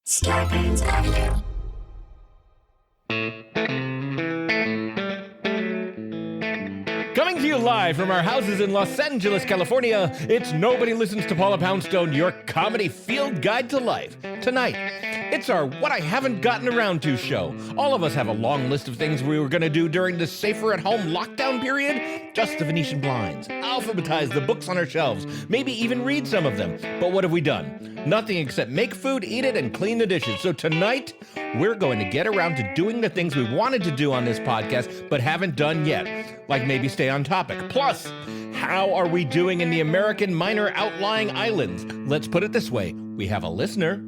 Scarpins Avenue. Coming to you live from our houses in Los Angeles, California, it's Nobody Listens to Paula Poundstone, your comedy field guide to life. Tonight, it's our What I Haven't Gotten Around To show. All of us have a long list of things we were going to do during this safer-at-home lockdown period. Dust the Venetian blinds, alphabetize the books on our shelves, maybe even read some of them. But what have we done? Nothing except make food, eat it, and clean the dishes. So tonight, we're going to get around to doing the things we wanted to do on this podcast, but haven't done yet. Like maybe stay on topic. Plus, how are we doing in the American minor outlying islands? Let's put it this way. We have a listener.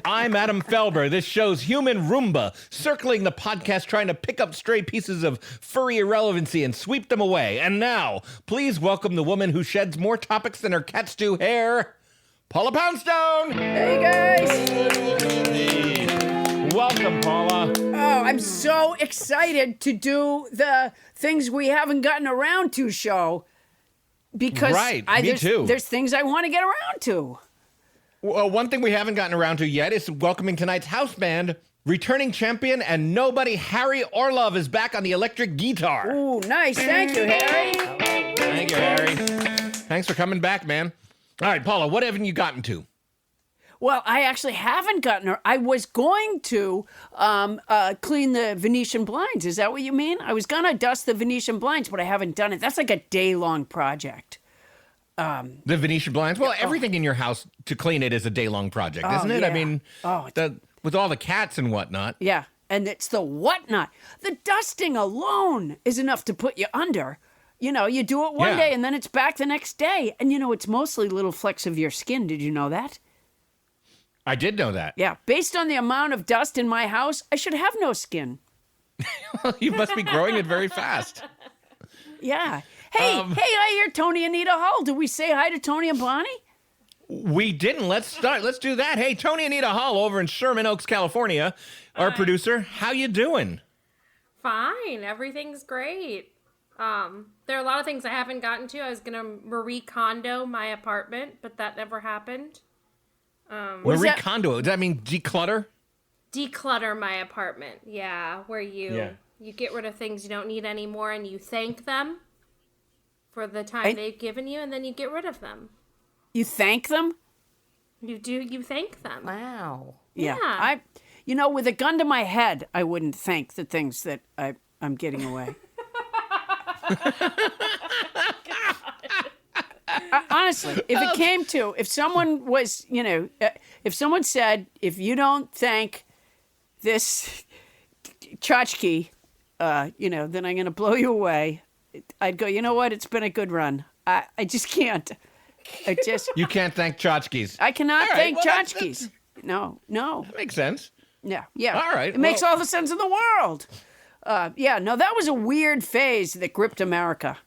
I'm Adam Felber. This show's human Roomba, circling the podcast trying to pick up stray pieces of furry irrelevancy and sweep them away. And now, please welcome the woman who sheds more topics than her cats do hair, Paula Poundstone! Hey, guys! Welcome, Paula. Oh, I'm so excited to do the things we haven't gotten around to show. Because me too. There's things I want to get around to. Well, one thing we haven't gotten around to yet is welcoming tonight's house band. Returning champion and nobody, Harry Orlove, is back on the electric guitar. Ooh, nice. Thank you, Harry. Thank you, Harry. Thanks for coming back, man. All right, Paula, what haven't you gotten to? Well, I actually haven't gotten her. I was going to clean the Venetian blinds. Is that what you mean? I was going to dust the Venetian blinds, but I haven't done it. That's like a day-long project. The Venetian blinds? Well, everything in your house to clean it is a day-long project, isn't it? Yeah. I mean, with all the cats and whatnot. Yeah, and it's the whatnot. The dusting alone is enough to put you under. You know, you do it one day and then it's back the next day. And, you know, it's mostly little flecks of your skin. Did you know that? I did know that. Yeah. Based on the amount of dust in my house, I should have no skin. You must be growing it very fast. Yeah. Hey, I hear Tony and Anita Hull. Did we say hi to Tony and Bonnie? We didn't. Let's start. Let's do that. Hey, Tony and Anita Hull over in Sherman Oaks, California. Our producer. How you doing? Fine. Everything's great. There are a lot of things I haven't gotten to. I was going to Marie Kondo my apartment, but that never happened. Marie Kondo. Does that mean declutter? Declutter my apartment. Yeah, where you get rid of things you don't need anymore and you thank them for the time they've given you, and then you get rid of them. You thank them? You do. You thank them. Wow. Yeah. You know, with a gun to my head, I wouldn't thank the things that I'm getting away. Honestly, if someone was, if someone said, if you don't thank this tchotchke, then I'm going to blow you away, I'd go, you know what? It's been a good run. I just can't. You can't thank tchotchkes. I cannot thank tchotchkes. No. That makes sense. Yeah. All right. It makes all the sense in the world. That was a weird phase that gripped America.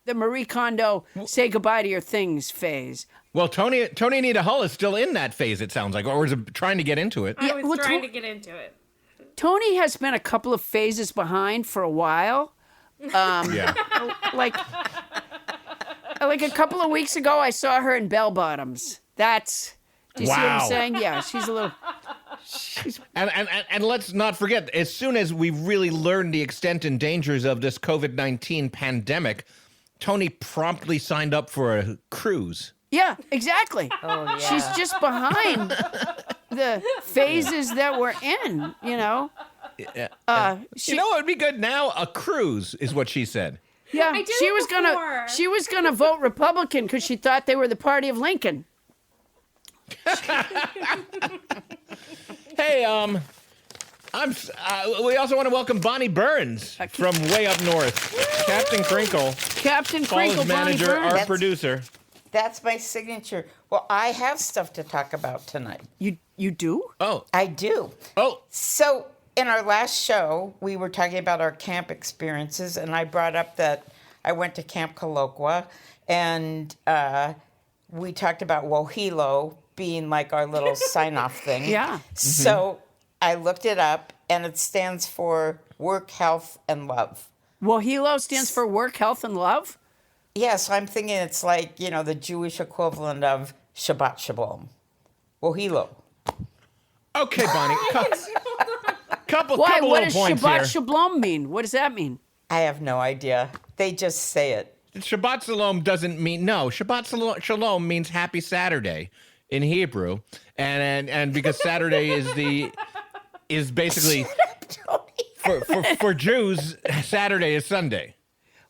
The Marie Kondo say goodbye to your things phase. Well, Tony Anita Hull is still in that phase, it sounds like, or is trying to get into it. I was trying to get into it. Tony has been a couple of phases behind for a while. Like a couple of weeks ago, I saw her in bell bottoms. Do you see what I'm saying? Yeah, she's a little... And let's not forget, as soon as we really learned the extent and dangers of this COVID-19 pandemic, Tony promptly signed up for a cruise. Yeah, exactly. Oh, yeah. She's just behind the phases that we're in, you know? You know what would be good now? A cruise is what she said. Yeah, I did she was gonna vote Republican because she thought they were the party of Lincoln. Hey, we also want to welcome Bonnie Burns from way up north. Captain Crinkle. Captain Crinkle, Paula's manager, Bonnie Burns. our producer. That's my signature. Well, I have stuff to talk about tonight. You do? Oh. I do. Oh. So in our last show, we were talking about our camp experiences, and I brought up that I went to Camp Colloqua, and we talked about Wohelo being like our little sign-off thing. Yeah. So I looked it up, and it stands for Work, Health, and Love. Wohelo stands for Work, Health, and Love? Yeah, so I'm thinking it's like, the Jewish equivalent of Shabbat Shalom. Wohelo. Okay, Bonnie. Couple Why? little What does points Shabbat here. Shalom mean? What does that mean? I have no idea. They just say it. Shabbat Shalom doesn't mean no. Shabbat Shalom means Happy Saturday in Hebrew, and because Saturday is basically for Jews, Saturday is Sunday.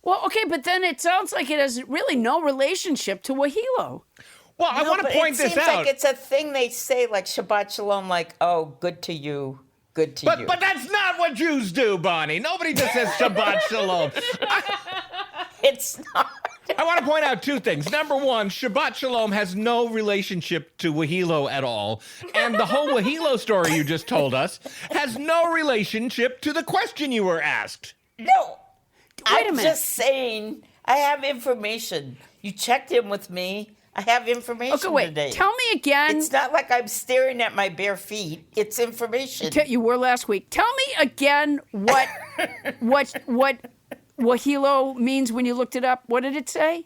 Well, okay, but then it sounds like it has really no relationship to Wahilo. Well, I want to point this It seems out. like it's a thing they say, like Shabbat Shalom, like, oh, good to you, good to you. But that's not what Jews do, Bonnie. Nobody just says Shabbat Shalom. It's not. I want to point out two things. Number one, Shabbat Shalom has no relationship to Wahilo at all. And the whole Wahilo story you just told us has no relationship to the question you were asked. No. Wait a I'm minute. just saying, I have information. You checked in with me. I have information Okay, wait. today. Tell me again. It's not like I'm staring at my bare feet. It's information. You were last week. Tell me again what Wahilo means when you looked it up. What did it say?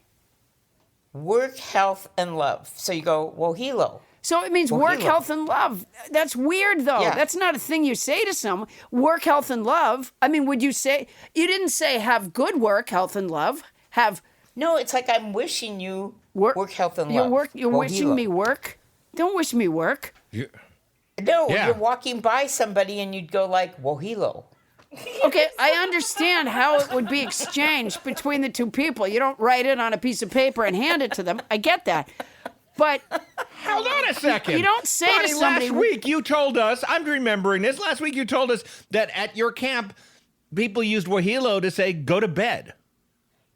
Work, health, and love. So you go, Wahilo. So it means work, Wahilo. health, and love. That's weird, though. Yeah. That's not a thing you say to someone. Work, health, and love. I mean, would you say, you didn't say have good work, health, and love. Have No, it's like I'm wishing you work, health, and love. You're wishing Wahilo. me work? Don't wish me work. No, Yeah. you're walking by somebody and you'd go like, Wahilo. Okay, I understand how it would be exchanged between the two people. You don't write it on a piece of paper and hand it to them. I get that. But Hold on a second. You don't say Bonnie, to somebody- last week you told us, I'm remembering this, last week you told us that at your camp, people used Wahilo to say, go to bed.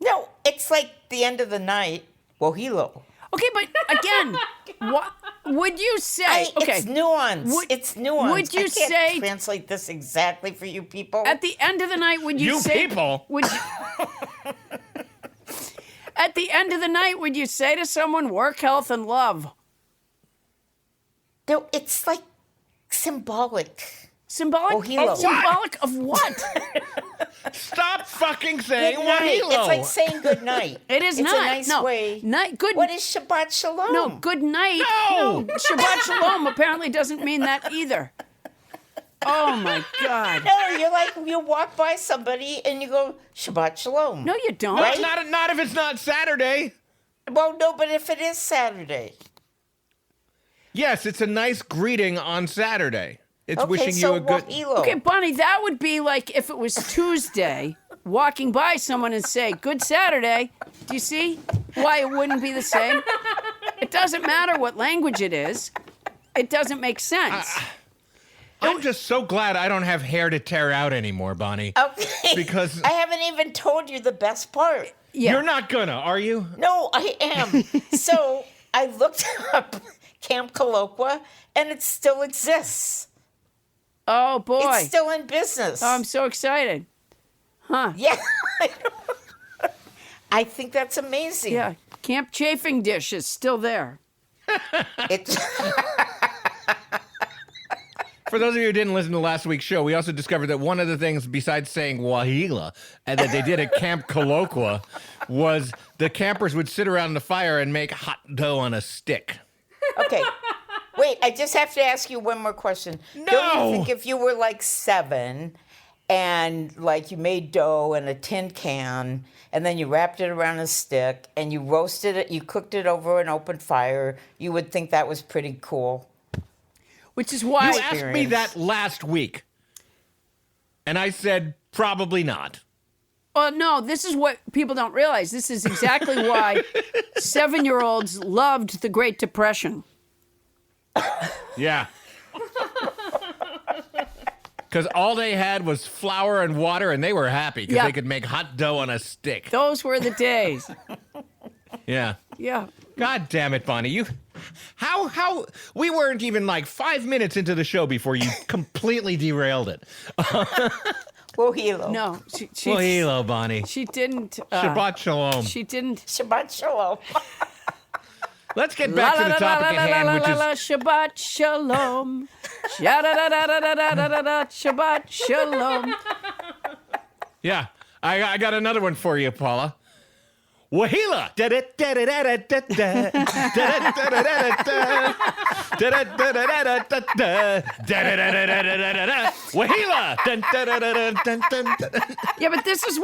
No, it's like the end of the night, Wahilo. okay, but again, what would you say? Okay, It's nuance. It's nuance. would you I can't say- translate this exactly for you people? at the end of the night, would you You say? people. Would you, at the end of the night, would you say to someone, "Work, health, and love"? No, it's like symbolic. Symbolic? Wahilo. Symbolic of what? Stop fucking saying Good night. Wahilo. It's like saying good night. It is it's not. a nice no. way. Good. What is Shabbat Shalom? No, good night. No. Shabbat Shalom apparently doesn't mean that either. Oh my God. No, you're like, you walk by somebody and you go, Shabbat Shalom. No, you don't. Well, not if it's not Saturday. Well, no, but if it is Saturday. Yes, it's a nice greeting on Saturday. It's Okay, wishing so you a good... Wahilo. Okay, Bonnie, that would be like if it was Tuesday, walking by someone and say, "Good Saturday." Do you see why it wouldn't be the same? It doesn't matter what language it is. It doesn't make sense. I'm just so glad I don't have hair to tear out anymore, Bonnie. Okay. Because- I haven't even told you the best part. Yeah. You're not gonna, are you? No, I am. So I looked up Camp Colloqua and it still exists. Oh boy. It's still in business. Oh, I'm so excited. Huh. Yeah. I think that's amazing. Yeah. Camp Chafing Dish is still there. It's For those of you who didn't listen to last week's show, we also discovered that one of the things besides saying Wahila and that they did at Camp Colloqua was the campers would sit around the fire and make hot dough on a stick. okay. Wait, I just have to ask you one more question. Don't No. you think if you were like 7 and like you made dough in a tin can and then you wrapped it around a stick and you roasted it, you cooked it over an open fire, you would think that was pretty cool? Which is why You asked me that last week, and I said probably not. Oh, no, this is what people don't realize. This is exactly why 7-year-olds loved the Great Depression. Yeah. Because all they had was flour and water, and they were happy because Yeah. they could make hot dough on a stick. Those were the days. Yeah. Yeah. God damn it, Bonnie. How we weren't even like 5 minutes into the show before you completely derailed it. Wahilo. No, she, Well, hello, Bonnie. she didn't. Shabbat shalom. She didn't. Shabbat Shalom. Let's get back to the topic at hand, which is Shabbat Shalom. Sha-da-da-da-da-da-da-da-da, Shabbat Shalom. yeah. I got another one for you, Paula. Wahila. Wahila. Yeah, but this is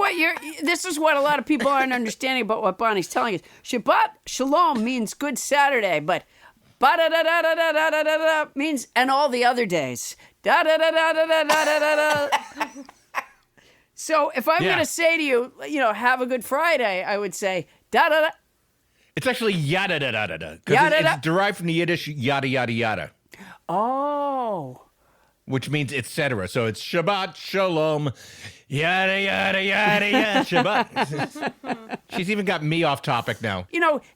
what a lot of people aren't understanding about what Bonnie's telling us. Shabbat Shalom means Good Saturday, but ba-da-da-da-da-da-da-da-da means and all the other days. Da-da-da-da-da-da-da-da-da. So if I'm going to say to you, have a good Friday, I would say da-da-da. It's actually yada da da da da because it's derived from the Yiddish yada yada yada. Oh. Which means etc. So it's Shabbat Shalom, yada yada yada yada Shabbat. She's even got me off topic now.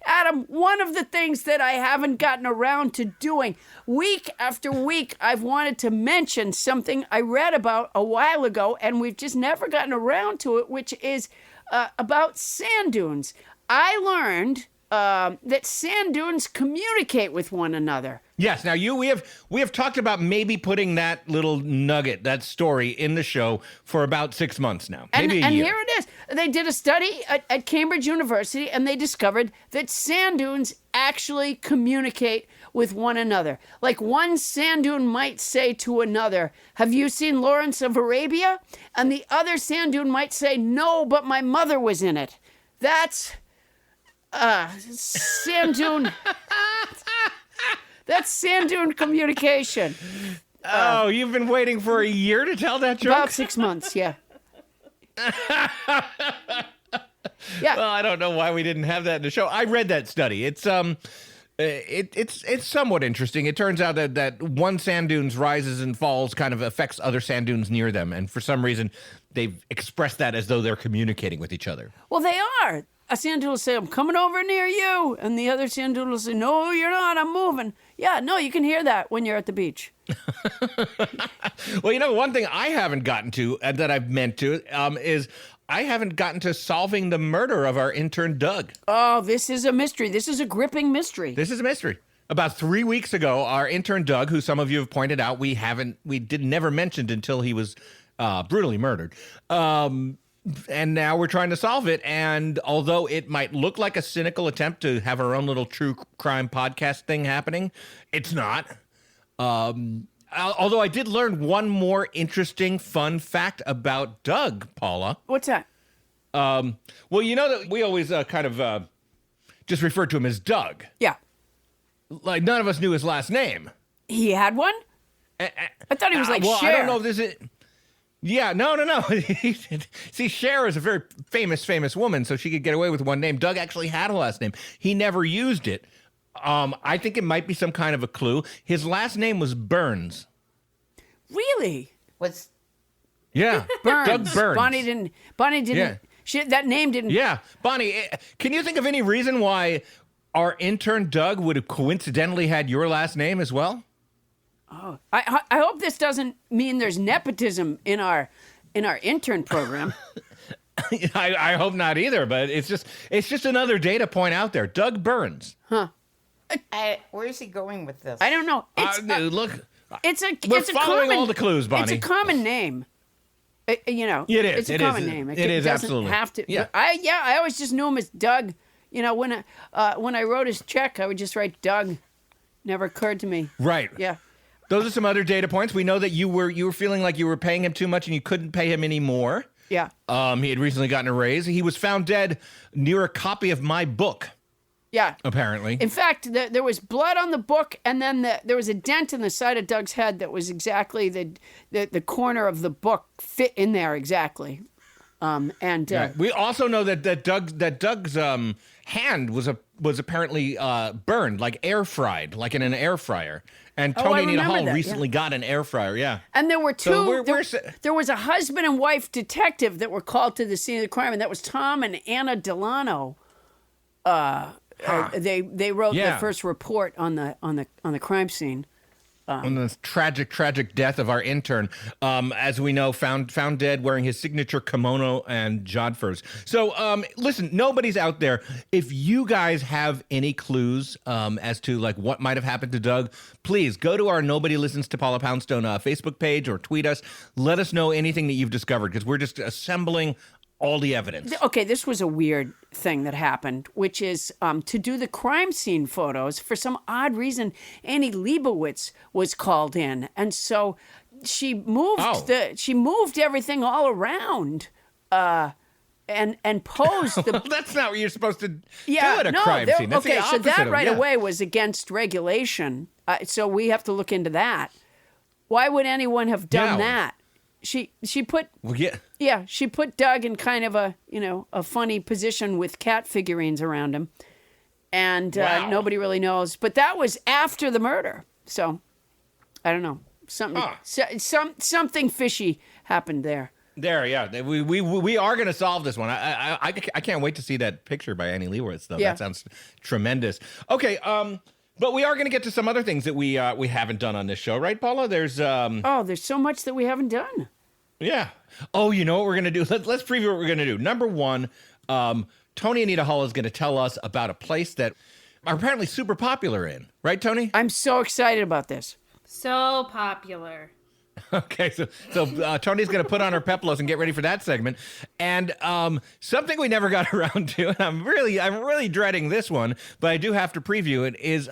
Adam, one of the things that I haven't gotten around to doing, week after week, I've wanted to mention something I read about a while ago, and we've just never gotten around to it, which is about sand dunes. I learned that sand dunes communicate with one another. Yes. Now we have talked about maybe putting that little nugget, that story, in the show for about 6 months now, maybe a year. And here it is. They did a study at Cambridge University, and they discovered that sand dunes actually communicate with one another. Like one sand dune might say to another, "Have you seen Lawrence of Arabia?" And the other sand dune might say, "No, but my mother was in it." That's sand dune. That's sand dune communication. You've been waiting for a year to tell that joke? About 6 months, yeah. Yeah. Well, I don't know why we didn't have that in the show. I read that study. It's somewhat interesting. It turns out that one sand dune's rises and falls kind of affects other sand dunes near them, and for some reason they've expressed that as though they're communicating with each other. Well, they are. A sand dune will say, "I'm coming over near you," and the other sand dune will say, "No, you're not. I'm moving." Yeah, no, you can hear that when you're at the beach. Well, one thing I haven't gotten to that I've meant to is I haven't gotten to solving the murder of our intern Doug. Oh, this is a mystery. This is a gripping mystery. This is a mystery. About 3 weeks ago, our intern Doug, who some of you have pointed out we never mentioned until he was brutally murdered. And now we're trying to solve it. And although it might look like a cynical attempt to have our own little true crime podcast thing happening, it's not. Although I did learn one more interesting, fun fact about Doug, Paula. What's that? Well, that we always kind of just referred to him as Doug. Yeah. Like none of us knew his last name. He had one? I thought he was like Cher. I don't know if this is... Yeah, no. See, Cher is a very famous woman, so she could get away with one name. Doug actually had a last name. He never used it. I think it might be some kind of a clue. His last name was Burns. Really? Yeah. Burns. Doug Burns. Bonnie didn't. Yeah. That name didn't. Yeah. Bonnie, can you think of any reason why our intern Doug would have coincidentally had your last name as well? Oh, I hope this doesn't mean there's nepotism in our intern program. I hope not either, but it's just another data point out there. Doug Burns. Huh. Where is he going with this? I don't know. Look, we're following all the clues, Bonnie. It's a common name. It is. It's a common name. It is doesn't absolutely. Have to. Yeah. I always just knew him as Doug. When I wrote his check, I would just write Doug. Never occurred to me. Right. Yeah. Those are some other data points. We know that you were feeling like you were paying him too much and you couldn't pay him anymore. Yeah. He had recently gotten a raise. He was found dead near a copy of my book. Yeah. Apparently. In fact, there was blood on the book, and then there was a dent in the side of Doug's head that was exactly the corner of the book fit in there exactly. We also know that Doug's hand was apparently burned, like air fried, like in an air fryer. And Tony Anita Hall recently got an air fryer, yeah. And there were two. So there was a husband and wife detective that were called to the scene of the crime, and that was Tom and Anna Delano. They wrote the first report on the crime scene. On the tragic death of our intern, as we know, found dead wearing his signature kimono and jodhpurs. So, listen, nobody's out there. If you guys have any clues as to like what might have happened to Doug, please go to our Nobody Listens to Paula Poundstone Facebook page or tweet us. Let us know anything that you've discovered because we're just assembling all the evidence. Okay, this was a weird thing that happened, which is to do the crime scene photos. For some odd reason, Annie Leibovitz was called in, and so she moved she moved everything all around. And posed the. Well, that's not what you're supposed to do at a crime scene. That's the so that of, right away was against regulation. So we have to look into that. Why would anyone have done that? She put she put Doug in kind of a funny position with cat figurines around him, and nobody really knows. But that was after the murder, so I don't know. Something fishy happened there. We are going to solve this one. I can't wait to see that picture by Annie Leibovitz, though. Yeah. That sounds tremendous. Okay, but we are going to get to some other things that we haven't done on this show, right, Paula? There's there's so much that we haven't done. Yeah. Oh, you know what we're going to do? Let's preview what we're going to do. Number one, Tony Anita Hull is going to tell us about a place that are apparently super popular in, right, Tony? I'm so excited about this. So popular. Okay, so Tony's going to put on her peplos and get ready for that segment. And something we never got around to, and I'm really dreading this one, but I do have to preview it, is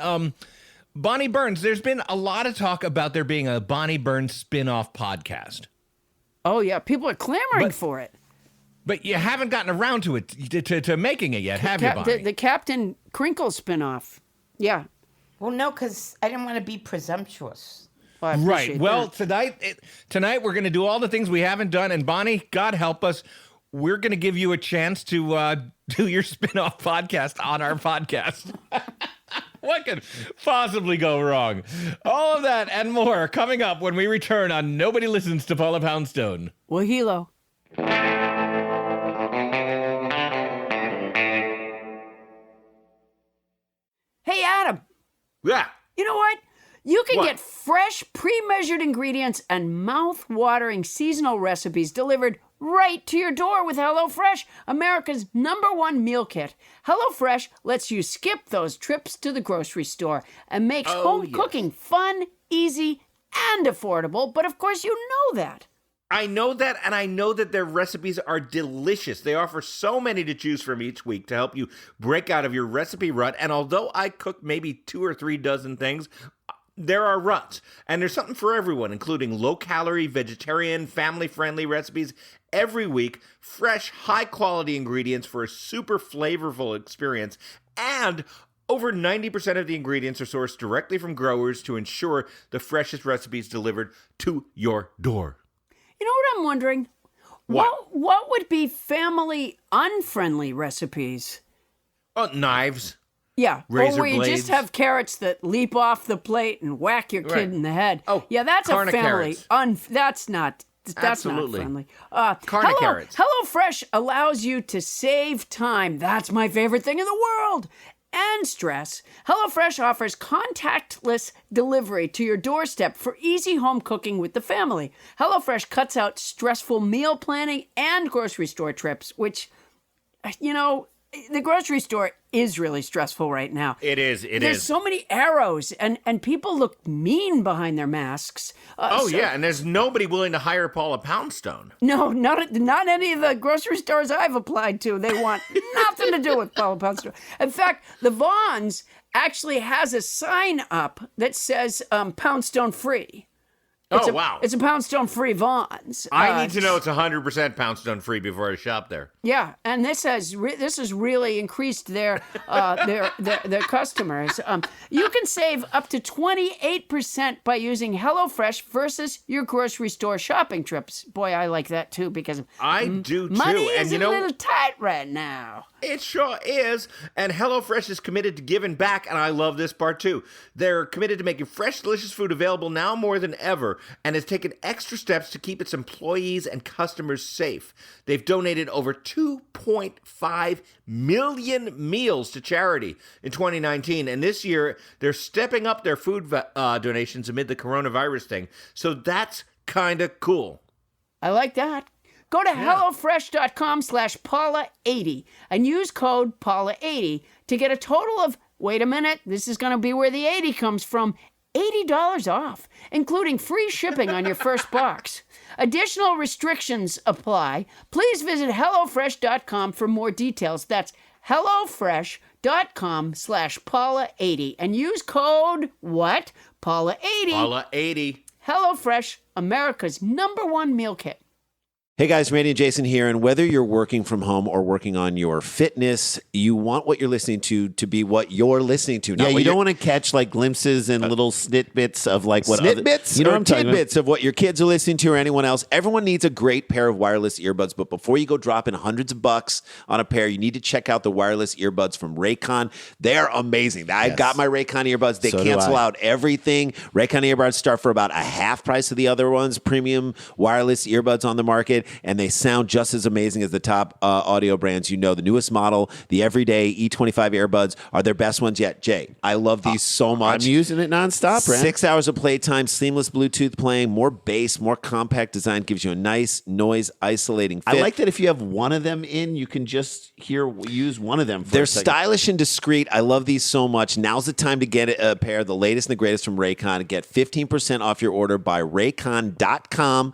Bonnie Burns. There's been a lot of talk about there being a Bonnie Burns spin-off podcast. Oh, yeah. People are clamoring for it. But you haven't gotten around to it, to making it yet, have you, Bonnie? The Captain Crinkle spin-off. Yeah. Well, no, because I didn't want to be presumptuous. Well, right. Well, tonight we're going to do all the things we haven't done. And Bonnie, God help us, we're going to give you a chance to do your spin-off podcast on our podcast. What could possibly go wrong? All of that and more coming up when we return on Nobody Listens to Paula Poundstone. Well, hello. Hey, Adam. Yeah. You know what? You can get fresh, pre-measured ingredients and mouth-watering seasonal recipes delivered right to your door with HelloFresh, America's #1 meal kit. HelloFresh lets you skip those trips to the grocery store and makes home cooking fun, easy, and affordable. But of course, you know that. I know that, and I know that their recipes are delicious. They offer so many to choose from each week to help you break out of your recipe rut. And although I cook maybe 2 or 3 dozen things, there are ruts, and there's something for everyone, including low-calorie, vegetarian, family-friendly recipes every week, fresh, high-quality ingredients for a super flavorful experience, and over 90% of the ingredients are sourced directly from growers to ensure the freshest recipes delivered to your door. You know what I'm wondering? What would be family-unfriendly recipes? Oh, knives. Yeah, razor or where you blades. just have carrots that leap off the plate and whack your kid in the head. Oh, yeah, that's a carne family. carrots. That's not Absolutely. friendly. Carne carrots. HelloFresh allows you to save time. That's my favorite thing in the world. And stress. HelloFresh offers contactless delivery to your doorstep for easy home cooking with the family. HelloFresh cuts out stressful meal planning and grocery store trips, which, the grocery store is really stressful right now. It is. There's so many arrows, and people look mean behind their masks. And there's nobody willing to hire Paula Poundstone. No, not any of the grocery stores I've applied to. They want nothing to do with Paula Poundstone. In fact, the Vons actually has a sign up that says Poundstone free. Wow. It's a Poundstone free Vons. I need to know it's 100% Poundstone free before I shop there. Yeah, and this has really increased their customers. You can save up to 28% by using HelloFresh versus your grocery store shopping trips. Boy, I like that too because I do too. Money is a little tight right now. It sure is. And HelloFresh is committed to giving back, and I love this part too. They're committed to making fresh, delicious food available now more than ever, and has taken extra steps to keep its employees and customers safe. They've donated over 2.5 million meals to charity in 2019, and this year they're stepping up their food donations amid the coronavirus thing. So that's kind of cool. I like that. Go to HelloFresh.com/Paula80 and use code Paula80 to get a total of, wait a minute, this is going to be where the 80 comes from, $80 off, including free shipping on your first box. Additional restrictions apply. Please visit HelloFresh.com for more details. That's HelloFresh.com/Paula80 and use code what? Paula80. Paula80. HelloFresh, America's #1 meal kit. Hey guys, Randy and Jason here, and whether you're working from home or working on your fitness, you want what you're listening to be what you're listening to. Yeah, you don't want to catch like glimpses and little snitbits of like what Snitbits you know or what I'm talking about? tidbits of what your kids are listening to or anyone else. Everyone needs a great pair of wireless earbuds, but before you go dropping hundreds of bucks on a pair, you need to check out the wireless earbuds from Raycon. They're amazing. I've got my Raycon earbuds. They So do cancel I. out everything. Raycon earbuds start for about a half price of the other ones, premium wireless earbuds on the market, and they sound just as amazing as the top audio brands. You know, the newest model, the everyday E25 earbuds are their best ones yet. Jay, I love these so much. I'm using it nonstop, Brent. 6 hours of playtime, seamless Bluetooth playing, more bass, more compact design, gives you a nice noise isolating fit. I like that if you have one of them in, you can just use one of them. For They're a second. stylish and discreet. I love these so much. Now's the time to get a pair of the latest and the greatest from Raycon. Get 15% off your order by raycon.com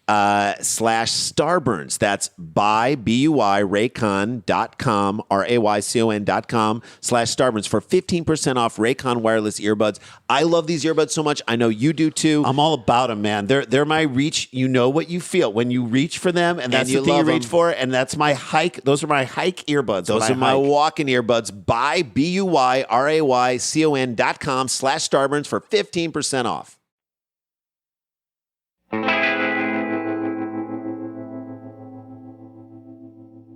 /Starburns. That's by BUI Raycon.com, RAYCON.com /Starburns for 15% off Raycon wireless earbuds. I love these earbuds so much. I know you do too. I'm all about them, man. They're my reach. You know what you feel when you reach for them, and that's you the thing you love reach 'em. for. And that's my hike. Those are my hike earbuds. Those when are my I hike. walking earbuds. Buy BUYRAYCON.com /Starburns for 15% off.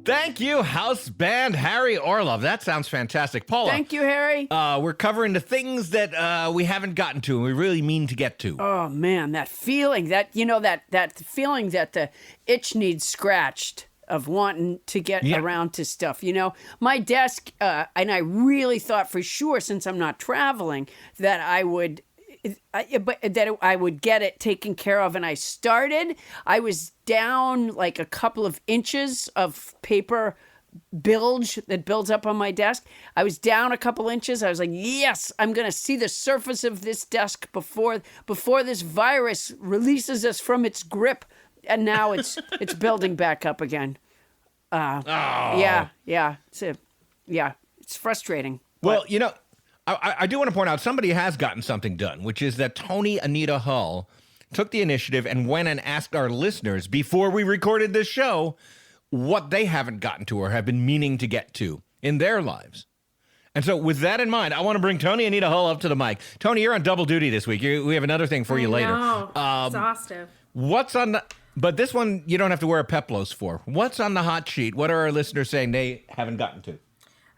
Thank you, house band Harry Orlove. That sounds fantastic. Paula. Thank you, Harry. We're covering the things that we haven't gotten to and we really mean to get to. Oh man, that feeling, that feeling that the itch needs scratched of wanting to get around to stuff. You know, my desk, and I really thought for sure, since I'm not traveling, that I would get it taken care of. And I was down like a couple of inches of paper bilge that builds up on my desk. I was down a couple inches. I was like, yes, I'm going to see the surface of this desk before this virus releases us from its grip. And now it's building back up again. Yeah. It's frustrating. Well, you know, I do want to point out somebody has gotten something done, which is that Tony Anita Hull took the initiative and went and asked our listeners before we recorded this show what they haven't gotten to or have been meaning to get to in their lives. And so with that in mind, I want to bring Tony Anita Hull up to the mic. Tony, you're on double duty this week. We have another thing for you later. Exhaustive. What's on the... But this one, you don't have to wear a peplos for. What's on the hot sheet? What are our listeners saying they haven't gotten to?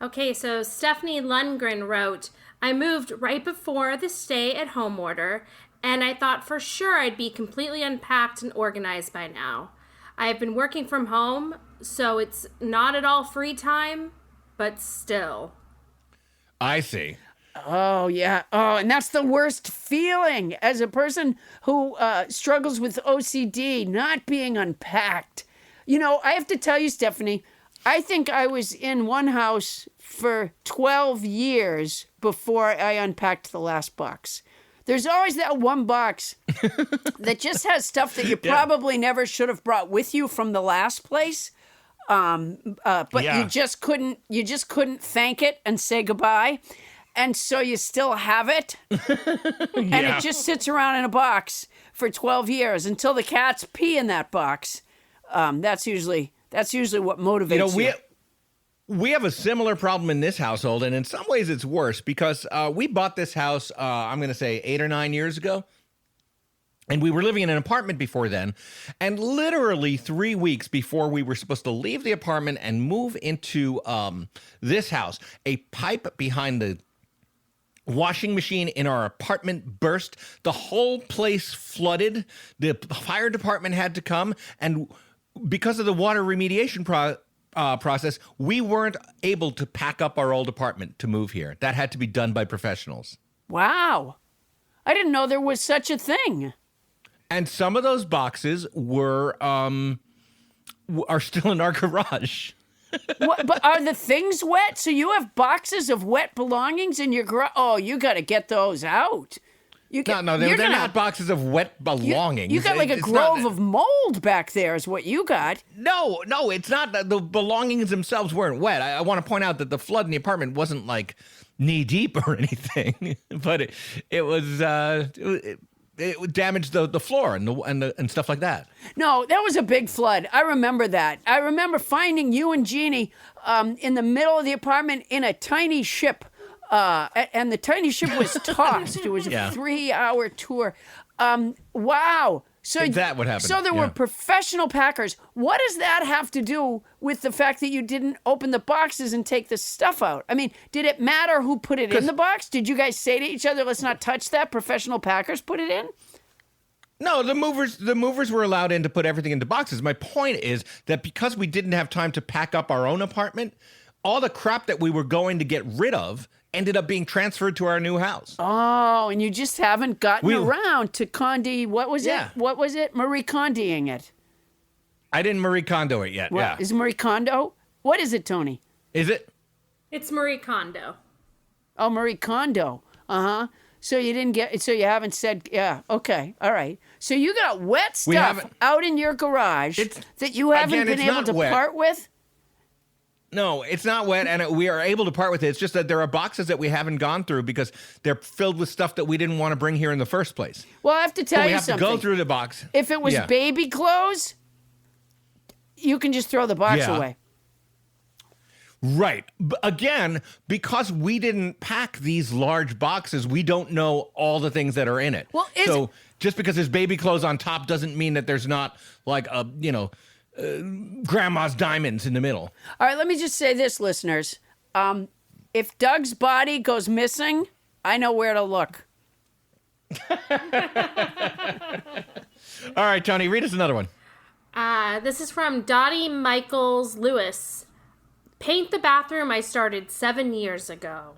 Okay, so Stephanie Lundgren wrote, I moved right before the stay-at-home order, and I thought for sure I'd be completely unpacked and organized by now. I have been working from home, so it's not at all free time, but still. I see. Oh, yeah. Oh, and that's the worst feeling as a person who struggles with OCD, not being unpacked. You know, I have to tell you, Stephanie, I think I was in one house for 12 years before I unpacked the last box. There's always that one box that just has stuff that you probably never should have brought with you from the last place. But you just couldn't thank it and say goodbye. And so you still have it. And it just sits around in a box for 12 years until the cats pee in that box. That's usually what motivates you. We have a similar problem in this household, and in some ways it's worse because we bought this house, I'm going to say 8 or 9 years ago. And we were living in an apartment before then. And literally 3 weeks before we were supposed to leave the apartment and move into this house, a pipe behind the washing machine in our apartment burst. The whole place flooded. The fire department had to come. And because of the water remediation process, we weren't able to pack up our old apartment to move here. That had to be done by professionals. Wow. I didn't know there was such a thing. And some of those boxes are still in our garage. But are the things wet? So you have boxes of wet belongings in your garage? Oh, you got to get those out. They're not boxes of wet belongings. You got like a It's grove not- of mold back there is what you got. No, it's not. The belongings themselves weren't wet. I want to point out that the flood in the apartment wasn't like knee deep or anything, but it was. It damaged the floor and stuff like that. No, that was a big flood. I remember that. I remember finding you and Jeannie in the middle of the apartment in a tiny ship. And the tiny ship was tossed. It was a 3-hour tour. Wow. So that would happen. So there were professional packers. What does that have to do with the fact that you didn't open the boxes and take the stuff out? I mean, did it matter who put it in the box? Did you guys say to each other, let's not touch that? Professional packers put it in? No, the movers were allowed in to put everything into boxes. My point is that because we didn't have time to pack up our own apartment, all the crap that we were going to get rid of ended up being transferred to our new house. Oh, and you just haven't gotten around to Condi. What was it? What was it? Marie Kondoing it. I didn't Marie Kondo it yet. What, is it Marie Kondo? What is it, Tony? Is it? It's Marie Kondo. Oh, Marie Kondo. Uh-huh. So you didn't get, so you haven't said, yeah, okay, all right. So you got wet stuff out in your garage that you haven't been able to part with? No, it's not wet, and we are able to part with it. It's just that there are boxes that we haven't gone through because they're filled with stuff that we didn't want to bring here in the first place. Well, I have to tell you something. We have to go through the box. If it was baby clothes, you can just throw the box away. Right. Again, because we didn't pack these large boxes, we don't know all the things that are in it. Well, so just because there's baby clothes on top doesn't mean that there's not like grandma's diamonds in the middle. All right, let me just say this, listeners. If Doug's body goes missing, I know where to look. All right, Tony, read us another one. This is from Dottie Michaels Lewis. Paint the bathroom I started 7 years ago.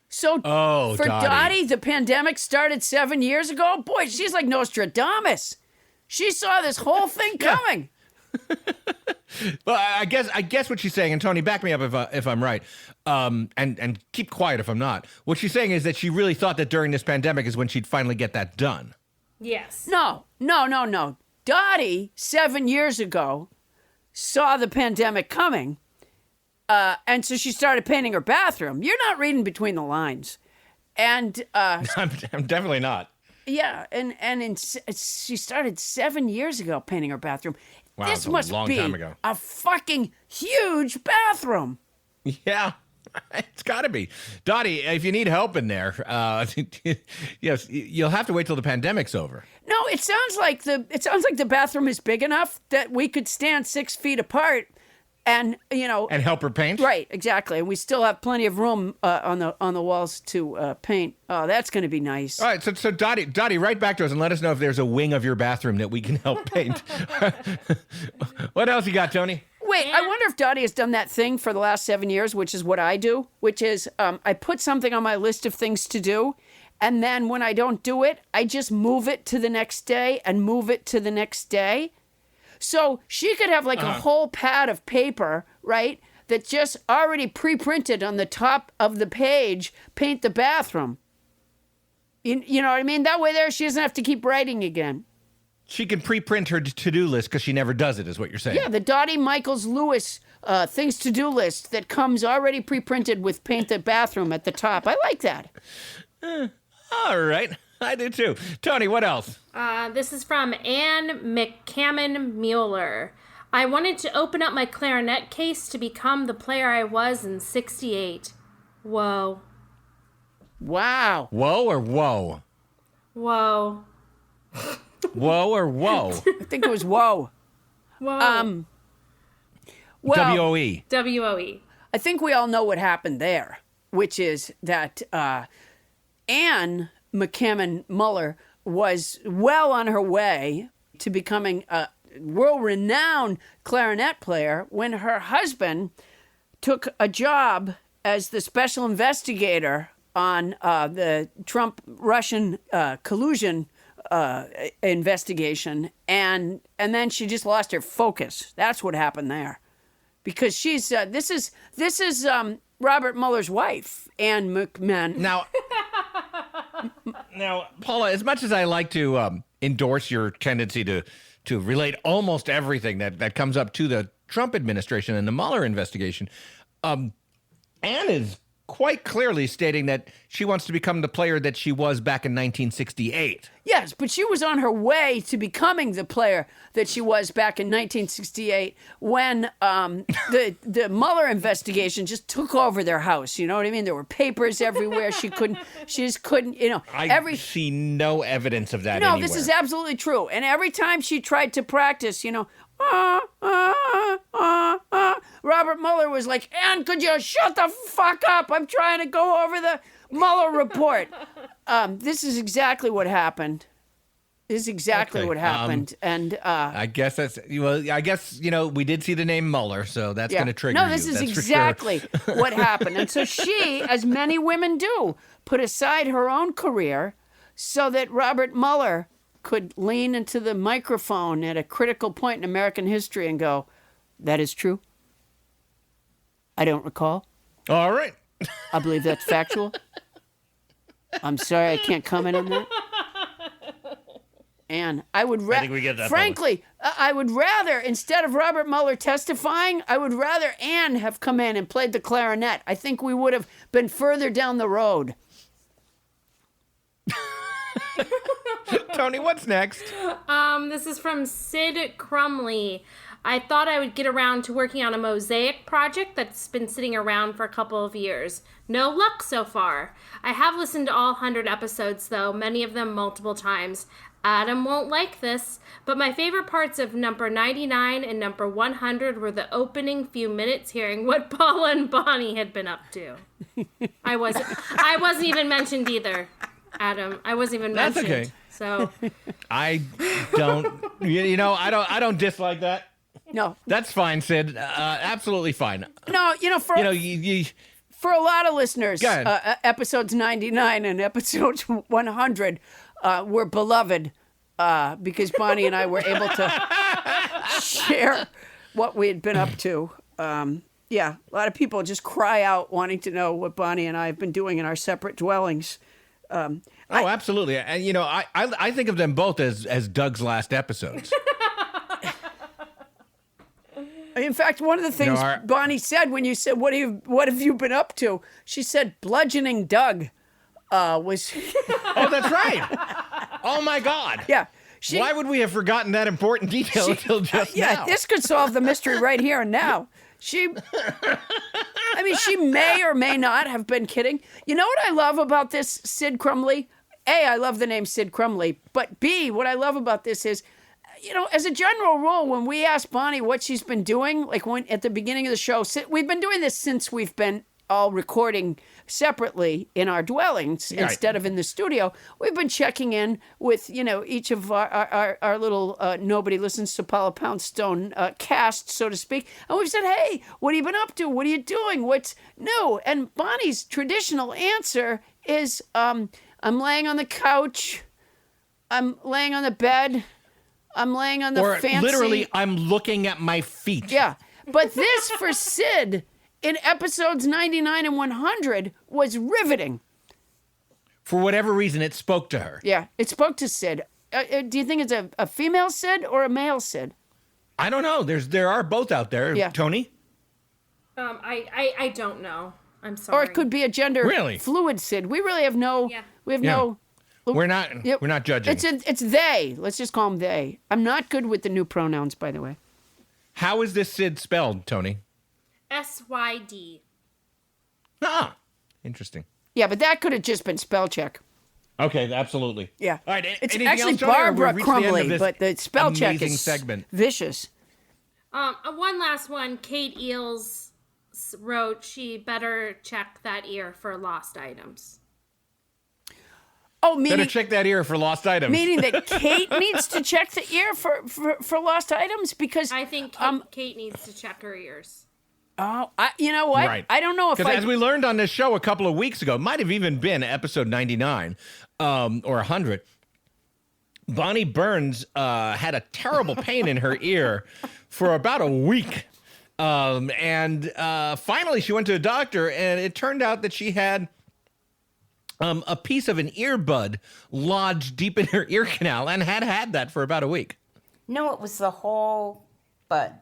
So for Dottie, the pandemic started 7 years ago? Boy, she's like Nostradamus. She saw this whole thing coming. Well, I guess what she's saying, and Tony, back me up if I'm right, and keep quiet if I'm not. What she's saying is that she really thought that during this pandemic is when she'd finally get that done. Yes. No. Dottie, 7 years ago, saw the pandemic coming, and so she started painting her bathroom. You're not reading between the lines. And I'm definitely not. Yeah, and she started 7 years ago painting her bathroom. Wow, this that's must a long be time ago. a fucking huge bathroom. Yeah, it's got to be. Dottie, if you need help in there, yes, you'll have to wait till the pandemic's over. No, it sounds like the bathroom is big enough that we could stand 6 feet apart. And and help her paint. Right, exactly. And we still have plenty of room on the walls to paint. Oh, that's going to be nice. All right, so Dottie, write back to us and let us know if there's a wing of your bathroom that we can help paint. What else you got, Tony? Wait, I wonder if Dottie has done that thing for the last 7 years, which is what I do, which is I put something on my list of things to do, and then when I don't do it, I just move it to the next day and move it to the next day. So she could have like a whole pad of paper, right, that just already pre-printed on the top of the page, paint the bathroom. You know what I mean? That way there, she doesn't have to keep writing again. She can pre-print her to-do list because she never does it, is what you're saying. Yeah, the Dottie Michaels Lewis things to-do list that comes already pre-printed with paint the bathroom at the top. I like that. All right. I do too. Tony, what else? This is from Anne McCammon Mueller. I wanted to open up my clarinet case to become the player I was in '68. Whoa. Wow. Whoa or whoa? Whoa. Whoa or whoa? I think it was whoa. Whoa. Well, W-O-E. W-O-E. I think we all know what happened there, which is that Anne McCammon Mueller was well on her way to becoming a world-renowned clarinet player when her husband took a job as the special investigator on the Trump-Russian collusion investigation, and then she just lost her focus. That's what happened there, because she's this is Robert Mueller's wife, Anne McMahon. Now, Now, Paula, as much as I like to endorse your tendency to relate almost everything that comes up to the Trump administration and the Mueller investigation, Anne is quite clearly stating that she wants to become the player that she was back in 1968. Yes, but she was on her way to becoming the player that she was back in 1968 when the Mueller investigation just took over their house. You know what I mean? There were papers everywhere. She just couldn't, I see no evidence of that No, anywhere. this is absolutely true. And every time she tried to practice, Robert Mueller was like, Ann, could you shut the fuck up? I'm trying to go over the Mueller report. This is exactly what happened. This is exactly Okay. what happened. And I guess we did see the name Mueller, so that's going to trigger no, this you. is That's for exactly sure. what happened. And so she, as many women do, put aside her own career so that Robert Mueller could lean into the microphone at a critical point in American history and go, that is true. I don't recall. All right. I believe that's factual. I'm sorry, I can't comment on that. And I would think we get that, frankly, I would rather, instead of Robert Mueller testifying, I would rather Anne have come in and played the clarinet. I think we would have been further down the road. Tony, what's next? This is from Sid Crumley. I thought I would get around to working on a mosaic project that's been sitting around for a couple of years. No luck so far. I have listened to all 100 episodes, though, many of them multiple times. Adam won't like this, but my favorite parts of number 99 and number 100 were the opening few minutes hearing what Paula and Bonnie had been up to. I wasn't even mentioned either, Adam. I wasn't even That's mentioned. okay. So I don't, I don't dislike that. No, That's fine, Sid. Absolutely fine. no, for You for a lot of listeners, Go ahead. episodes 99 and episodes 100 were beloved because Bonnie and I were able to share what we had been up to. Yeah, a lot of people just cry out wanting to know what Bonnie and I have been doing in our separate dwellings. absolutely. And I think of them both as Doug's last episodes. In fact, one of the things Bonnie said when you said, what have you been up to? She said, bludgeoning Doug was... Oh, that's right. Oh, my God. Yeah. Why would we have forgotten that important detail until just now? This could solve the mystery right here and now. She may or may not have been kidding. You know what I love about this, Sid Crumley? A, I love the name Sid Crumley. But B, what I love about this is, as a general rule, when we ask Bonnie what she's been doing, like when at the beginning of the show, we've been doing this since we've been all recording separately in our dwellings instead of in the studio. We've been checking in with, each of our little Nobody Listens to Paula Poundstone cast, so to speak. And we've said, hey, what have you been up to? What are you doing? What's new? And Bonnie's traditional answer is, I'm laying on the couch. I'm laying on the bed. I'm laying on the or fancy... literally, I'm looking at my feet. Yeah. But this, for Sid, in episodes 99 and 100, was riveting. For whatever reason, it spoke to her. Yeah, it spoke to Sid. Do you think it's a female Sid or a male Sid? I don't know. There are both out there. Yeah. Tony? I don't know. I'm sorry. Or it could be a gender fluid Sid. We really have no... Yeah. We have Yeah. no... We're not judging. It's they. Let's just call them they. I'm not good with the new pronouns, by the way. How is this Sid spelled, Tony? SYD. Ah, interesting. Yeah, but that could have just been spell check. Okay, absolutely. Yeah. All right. It's anything actually else, Tony, or we've Barbara reached the end of Crumley, this but the spell check amazing is segment. vicious. One last one. Kate Eels wrote she better check that ear for lost items. Oh, Better check that ear for lost items. meaning that Kate needs to check the ear for lost items because I think Kate needs to check her ears. Oh, you know what? Right. I don't know if Because as we learned on this show a couple of weeks ago, might have even been episode 99 or 100, Bonnie Burns had a terrible pain in her ear for about a week. And finally she went to a doctor, and it turned out that she had a piece of an earbud lodged deep in her ear canal and had that for about a week. No, it was the whole bud.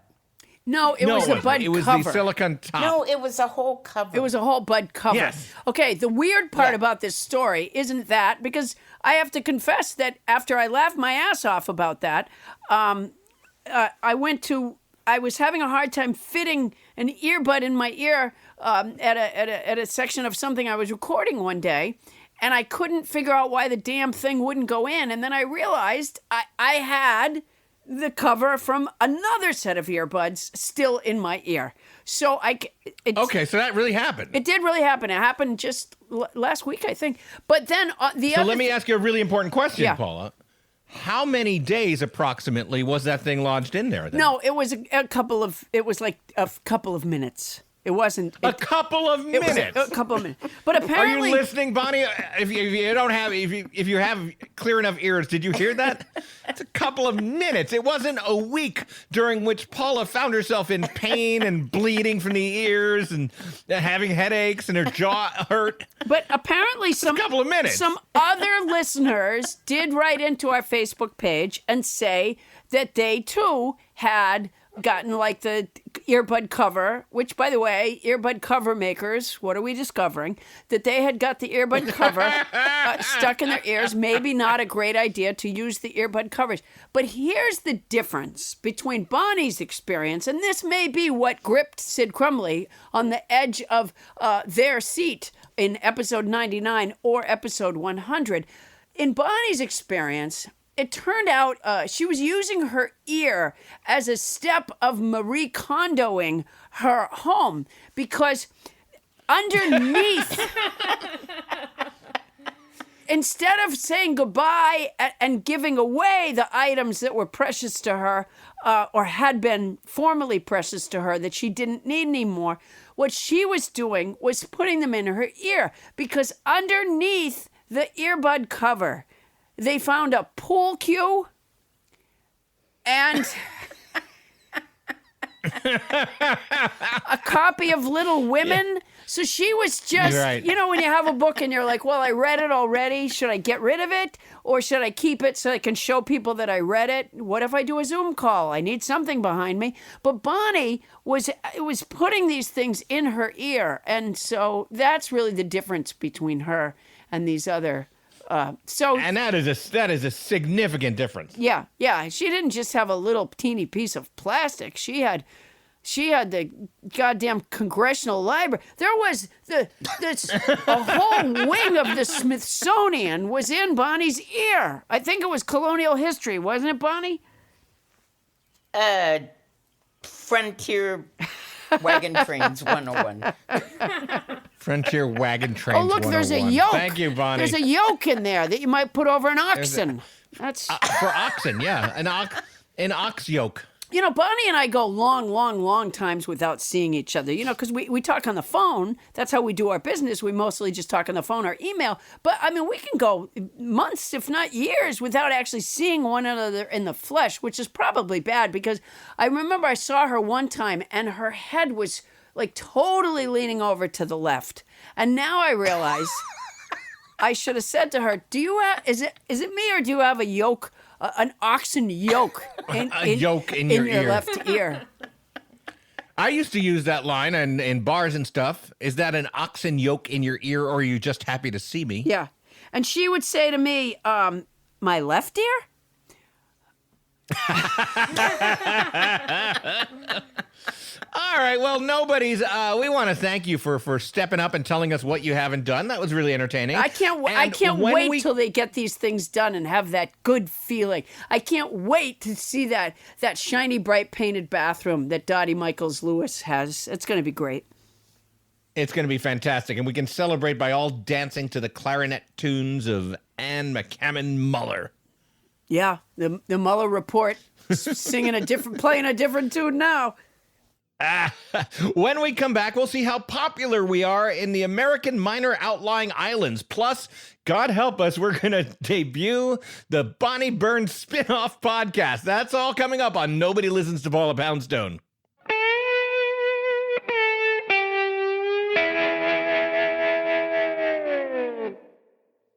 No, it was a bud It was cover. the silicone top. No, it was a whole cover. It was a whole bud cover. Yes. Okay, the weird part Yeah. about this story isn't that, because I have to confess that after I laughed my ass off about that, I was having a hard time fitting an earbud in my ear at a section of something I was recording one day, and I couldn't figure out why the damn thing wouldn't go in. And then I realized I had the cover from another set of earbuds still in my ear. So Okay, so that really happened. it did really happen. It happened just last week, I think. But then So let me ask you a really important question, Yeah. Paula. How many days approximately was that thing lodged in there then? No, it was it was like a couple of minutes. It wasn't A couple of it was minutes. a couple of minutes. But Are you apparently listening, Bonnie? If you have clear enough ears, did you hear that? It's a couple of minutes. It wasn't a week during which Paula found herself in pain and bleeding from the ears and having headaches and her jaw hurt. But apparently a couple of minutes. some other listeners did write into our Facebook page and say that they too had gotten like the earbud cover, which, by the way, earbud cover makers, what are we discovering? That they had got the earbud cover stuck in their ears. Maybe not a great idea to use the earbud covers. But here's the difference between Bonnie's experience, and this may be what gripped Sid Crumley on the edge of their seat in episode 99 or episode 100. In Bonnie's experience, it turned out she was using her ear as a step of Marie Kondoing her home, because underneath, instead of saying goodbye and giving away the items that were precious to her or had been formerly precious to her that she didn't need anymore, what she was doing was putting them in her ear, because underneath the earbud cover, they found a pool cue and a copy of Little Women. So she was just, Right. you know, when you have a book and you're like, well, I read it already. Should I get rid of it? Or should I keep it so I can show people that I read it? What if I do a Zoom call? I need something behind me. But Bonnie was putting these things in her ear. And so that's really the difference between her and these other. And that is a significant difference. Yeah. She didn't just have a little teeny piece of plastic. She had the goddamn Congressional Library. There was a whole wing of the Smithsonian was in Bonnie's ear. I think it was colonial history, wasn't it, Bonnie? Frontier Wagon Trains 101. Frontier Wagon Trains. Oh, look, there's a 101. yoke. Thank you, Bonnie. There's a yoke in there that you might put over an oxen. That's For oxen, yeah, an ox yoke. You know, Bonnie and I go long times without seeing each other, you know, because we talk on the phone. That's how we do our business. We mostly just talk on the phone or email. But, I mean, we can go months, if not years, without actually seeing one another in the flesh, which is probably bad, because I remember I saw her one time and her head was, like, totally leaning over to the left. And now I realize I should have said to her, is it me, or do you have a yoke? An oxen yoke in your your ear. left ear. I used to use that line in bars and stuff. Is that an oxen yoke in your ear, or are you just happy to see me? Yeah. And she would say to me, my left ear? All right. Well, we want to thank you for stepping up and telling us what you haven't done. That was really entertaining. I can't wait till they get these things done and have that good feeling. I can't wait to see that shiny, bright painted bathroom that Dottie Michaels Lewis has. It's going to be great. It's going to be fantastic, and we can celebrate by all dancing to the clarinet tunes of Anne McCammon Muller. Yeah, the Mueller report playing a different tune now. When we come back, we'll see how popular we are in the American minor outlying islands. Plus, God help us, we're going to debut the Bonnie Burns spin-off podcast. That's all coming up on Nobody Listens to Paula Poundstone.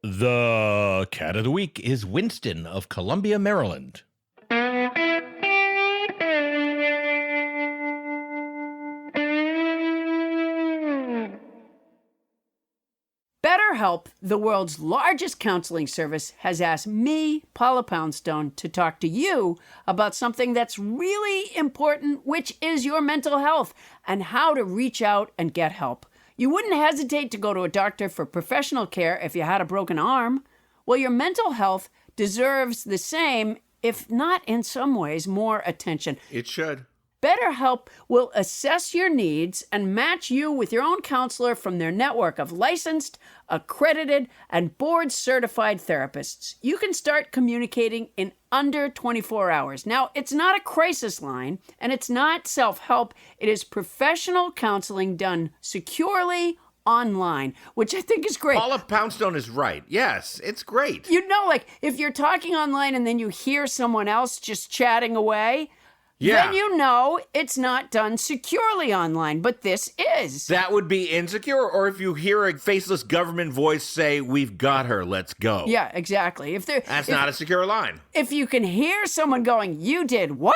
The cat of the week is Winston of Columbia, Maryland. BetterHelp, the world's largest counseling service, has asked me, Paula Poundstone, to talk to you about something that's really important, which is your mental health and how to reach out and get help. You wouldn't hesitate to go to a doctor for professional care if you had a broken arm. Well, your mental health deserves the same, if not in some ways more attention. It should. BetterHelp will assess your needs and match you with your own counselor from their network of licensed, accredited, and board-certified therapists. You can start communicating in under 24 hours. Now, it's not a crisis line, and it's not self-help. It is professional counseling done securely online, which I think is great. Paula Poundstone is right. Yes, it's great. You know, like, if you're talking online and then you hear someone else just chatting away, then you know it's not done securely online, but this is. That would be insecure, or if you hear a faceless government voice say, "We've got her, let's go." Yeah, exactly. That's not a secure line. If you can hear someone going, "You did what?"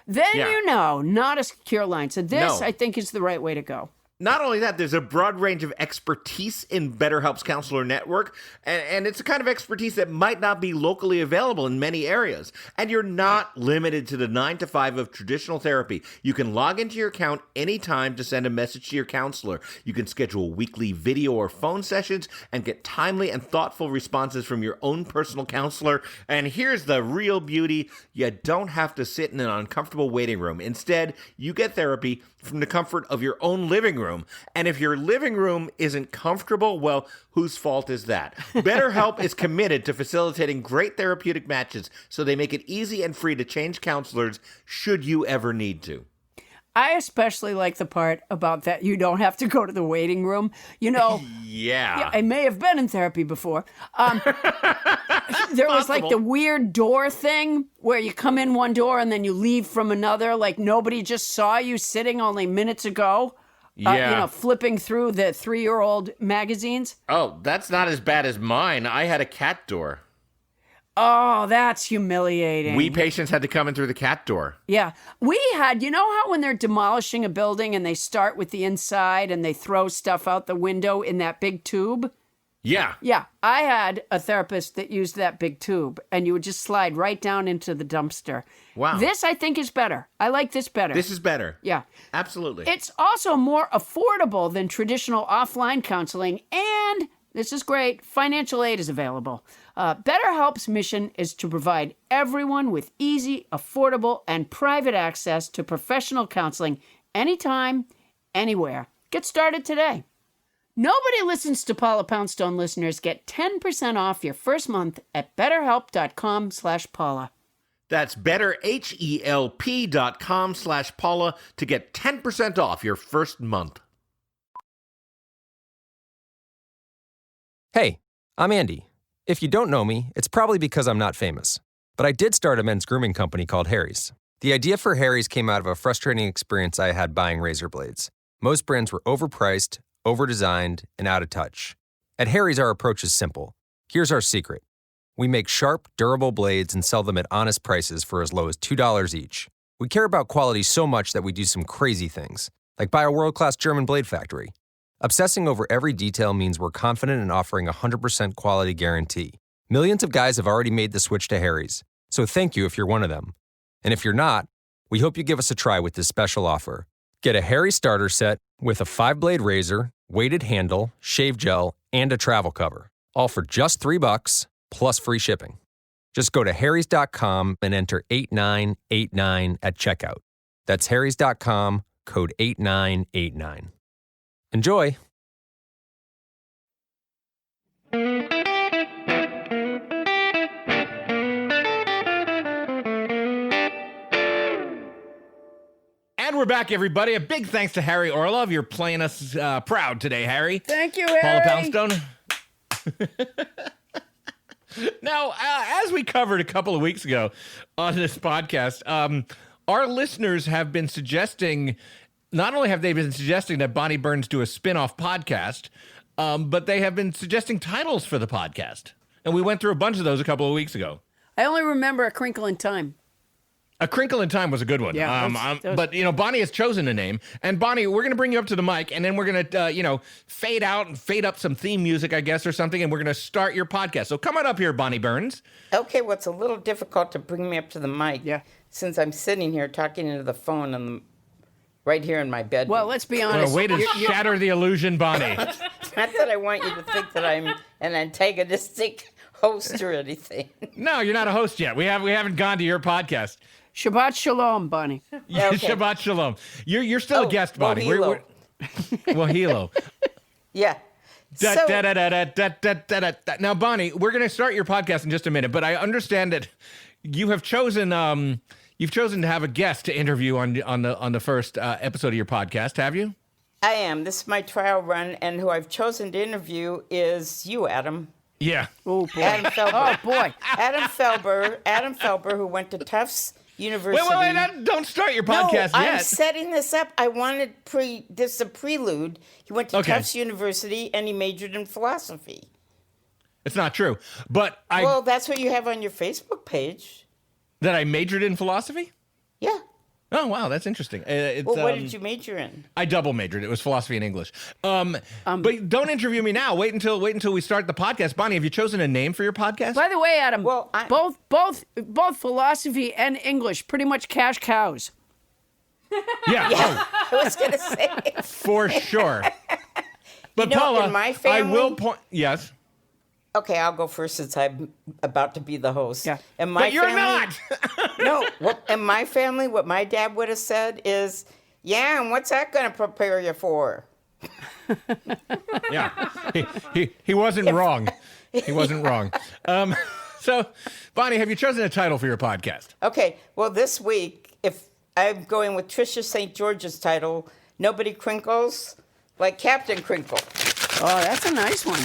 then you know, not a secure line. So this, I think, is the right way to go. Not only that, there's a broad range of expertise in BetterHelp's counselor network, and it's a kind of expertise that might not be locally available in many areas. And you're not limited to the 9 to 5 of traditional therapy. You can log into your account anytime to send a message to your counselor. You can schedule weekly video or phone sessions and get timely and thoughtful responses from your own personal counselor. And here's the real beauty. You don't have to sit in an uncomfortable waiting room. Instead, you get therapy from the comfort of your own living room. And if your living room isn't comfortable, well, whose fault is that? BetterHelp is committed to facilitating great therapeutic matches, so they make it easy and free to change counselors should you ever need to. I especially like the part about that you don't have to go to the waiting room. You know, yeah, I may have been in therapy before. There was like the weird door thing where you come in one door and then you leave from another. Like nobody just saw you sitting only minutes ago. Flipping through the 3-year-old magazines. Oh, that's not as bad as mine. I had a cat door. Oh, that's humiliating. We patients had to come in through the cat door. Yeah. We had, you know how when they're demolishing a building and they start with the inside and they throw stuff out the window in that big tube? Yeah. Yeah. I had a therapist that used that big tube, and you would just slide right down into the dumpster. Wow. This, I think, is better. I like this better. This is better. Yeah. Absolutely. It's also more affordable than traditional offline counseling, and this is great, financial aid is available. BetterHelp's mission is to provide everyone with easy, affordable, and private access to professional counseling anytime, anywhere. Get started today. Nobody Listens to Paula Poundstone listeners get 10% off your first month at betterhelp.com/Paula. That's betterhelp.com/Paula to get 10% off your first month. Hey, I'm Andy. If you don't know me, it's probably because I'm not famous. But I did start a men's grooming company called Harry's. The idea for Harry's came out of a frustrating experience I had buying razor blades. Most brands were overpriced, over-designed, and out of touch. At Harry's, our approach is simple. Here's our secret. We make sharp, durable blades and sell them at honest prices for as low as $2 each. We care about quality so much that we do some crazy things, like buy a world-class German blade factory. Obsessing over every detail means we're confident in offering a 100% quality guarantee. Millions of guys have already made the switch to Harry's, so thank you if you're one of them. And if you're not, we hope you give us a try with this special offer. Get a Harry starter set with a 5-blade razor, weighted handle, shave gel, and a travel cover. All for just $3 plus free shipping. Just go to harrys.com and enter 8989 at checkout. That's harrys.com, code 8989. Enjoy! And we're back, everybody. A big thanks to Harry Orlove. You're playing us proud today, Harry. Thank you, Harry. Paula Poundstone. Now, as we covered a couple of weeks ago on this podcast, our listeners have been suggesting, not only have they been suggesting that Bonnie Burns do a spin-off podcast, but they have been suggesting titles for the podcast. And we went through a bunch of those a couple of weeks ago. I only remember A Crinkle in Time. A Crinkle in Time was a good one. Yeah, but, Bonnie has chosen a name. And, Bonnie, we're going to bring you up to the mic, and then we're going to, fade out and fade up some theme music, I guess, or something, and we're going to start your podcast. So come on up here, Bonnie Burns. Okay, well, it's a little difficult to bring me up to the mic since I'm sitting here talking into the phone and right here in my bedroom. Well, let's be honest. Way to shatter the illusion, Bonnie. Not that I want you to think that I'm an antagonistic host or anything. No, you're not a host yet. We haven't gone to your podcast. Shabbat Shalom, Bonnie. Yeah, okay. Shabbat Shalom. You're still a guest, Bonnie. Wahilo. Yeah. Now, Bonnie, we're going to start your podcast in just a minute, but I understand that you have chosen to have a guest to interview on the first episode of your podcast. Have you? I am. This is my trial run, and who I've chosen to interview is you, Adam. Yeah. Oh boy. Adam Felber. Oh boy. Adam Felber, who went to Tufts University. Wait, don't start your podcast yet. I'm setting this up. I wanted this is a prelude. He went to Tufts University and he majored in philosophy. It's not true, but Well, that's what you have on your Facebook page. That I majored in philosophy? Yeah. Oh, wow, that's interesting. What did you major in? I double majored. It was philosophy and English. But don't interview me now. Wait until we start the podcast. Bonnie, have you chosen a name for your podcast? By the way, Adam, Well, both philosophy and English pretty much cash cows. Yeah. I was going to say. For sure. But You know, Paula, in my I will family- point. Yes. Okay, I'll go first since I'm about to be the host. Yeah. But you're not. No. In my family, what my dad would have said is, yeah, and what's that going to prepare you for? Yeah. He wasn't wrong. He wasn't wrong. So, Bonnie, have you chosen a title for your podcast? Okay, well, this week, if I'm going with Trisha St. George's title, Nobody Crinkles Like Captain Crinkle. Oh, that's a nice one.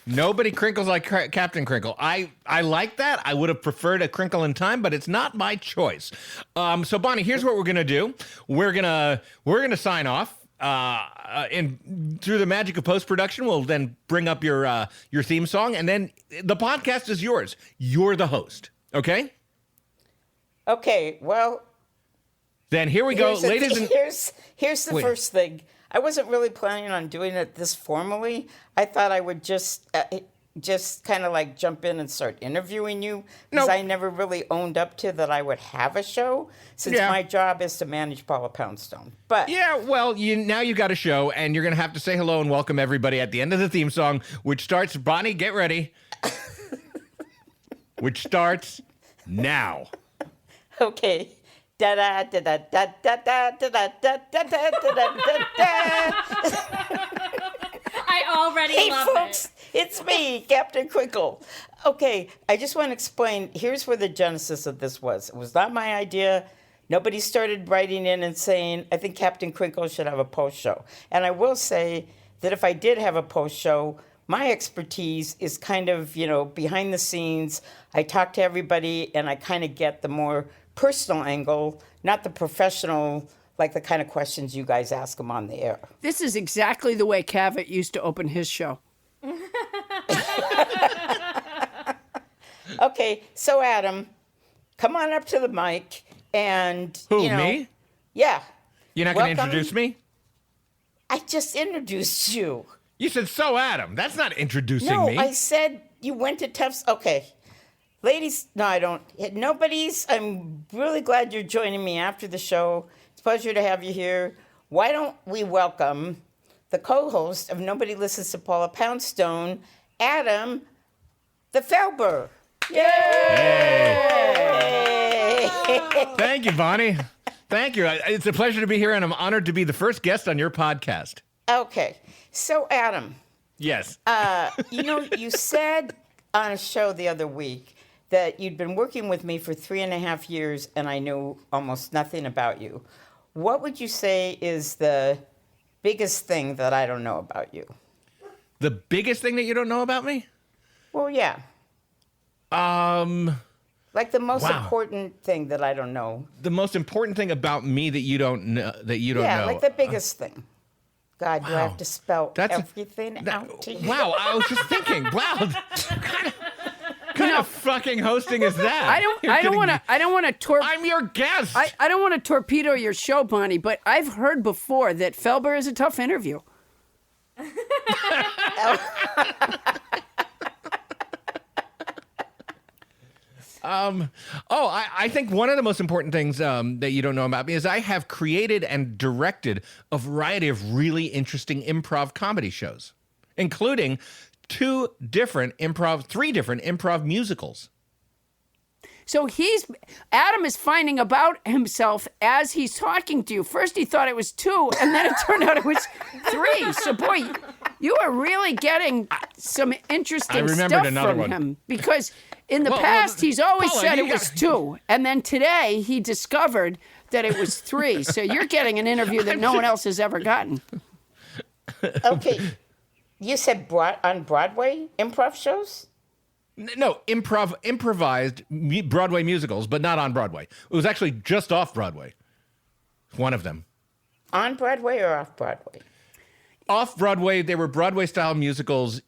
Nobody crinkles like Captain Crinkle. I like that. I would have preferred A Crinkle in Time, but it's not my choice. So Bonnie, here's what we're gonna do. We're gonna sign off. And through the magic of post-production, we'll then bring up your theme song, and then the podcast is yours. You're the host. Okay? Okay, well, Then here we go, ladies and here's the first thing. I wasn't really planning on doing it this formally. I thought I would just kind of like jump in and start interviewing you because I never really owned up to that I would have a show since my job is to manage Paula Poundstone. But yeah, well, now you got a show, and you're gonna have to say hello and welcome everybody at the end of the theme song, which starts. Bonnie, get ready. Which starts now. okay. Da da da da da da da da da da da da da. I already Hey, love folks, it's me, Captain Crinkle. Okay, I just want to explain. Here's where the genesis of this was. It was not my idea. Nobody started writing in and saying, I think Captain Crinkle should have a post show. And I will say that if I did have a post show, my expertise is kind of, behind the scenes. I talk to everybody and I kind of get the more personal angle, not the professional, like the kind of questions you guys ask him on the air. This is exactly the way Cavett used to open his show. Okay, so Adam, come on up to the mic and Me? Yeah. You're not going to introduce me? I just introduced you. You said so, Adam. That's not introducing No, me. I said you went to Tufts. Okay. Ladies, no, I don't. I'm really glad you're joining me after the show. It's a pleasure to have you here. Why don't we welcome the co-host of Nobody Listens to Paula Poundstone, Adam the Felber. Yay! Thank you, Bonnie. Thank you. It's a pleasure to be here, and I'm honored to be the first guest on your podcast. Okay. So, Adam, Yes. you said on a show the other week that you'd been working with me for 3.5 years and I knew almost nothing about you. What would you say is the biggest thing that I don't know about you? The biggest thing that you don't know about me? Well, yeah. Like the most important thing that I don't know. The most important thing about me that you don't know. Yeah, like the biggest thing. God, do I have to spell That's everything out to you? Wow, I was just thinking, wow, what kind of fucking hosting is that? I don't want to I'm your guest. I don't want to torpedo your show, Bonnie, but I've heard before that Felber is a tough interview. I think one of the most important things that you don't know about me is I have created and directed a variety of really interesting improv comedy shows, including three different improv musicals. So Adam is finding about himself as he's talking to you. First he thought it was 2, and then it turned out it was 3. So boy, you are really getting some interesting stuff from him. Because in the past, he's always Paula, said it was 2. And then today he discovered that it was 3. So you're getting an interview that no one else has ever gotten. Okay. You said on Broadway improv shows? No, improvised Broadway musicals, but not on Broadway. It was actually just off Broadway. One of them. On Broadway or off Broadway? Off Broadway, they were Broadway-style musicals,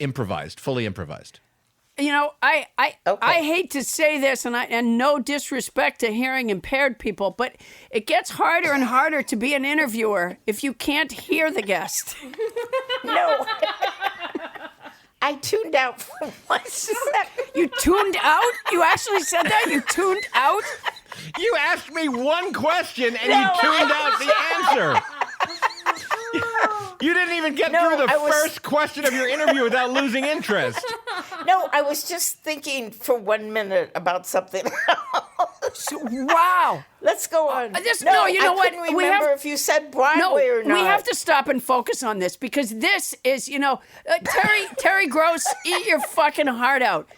fully improvised. You know, I hate to say this, and no disrespect to hearing impaired people, but it gets harder and harder to be an interviewer if you can't hear the guest. No. I tuned out for 1 second. You tuned out? You actually said that? You tuned out? You asked me one question and you tuned out the answer. You didn't even get through the first question of your interview without losing interest. No, I was just thinking for 1 minute about something else. Wow. Let's go on. You know what? I couldn't remember if you said Broadway or not. We have to stop and focus on this because this is, Terry Gross, eat your fucking heart out.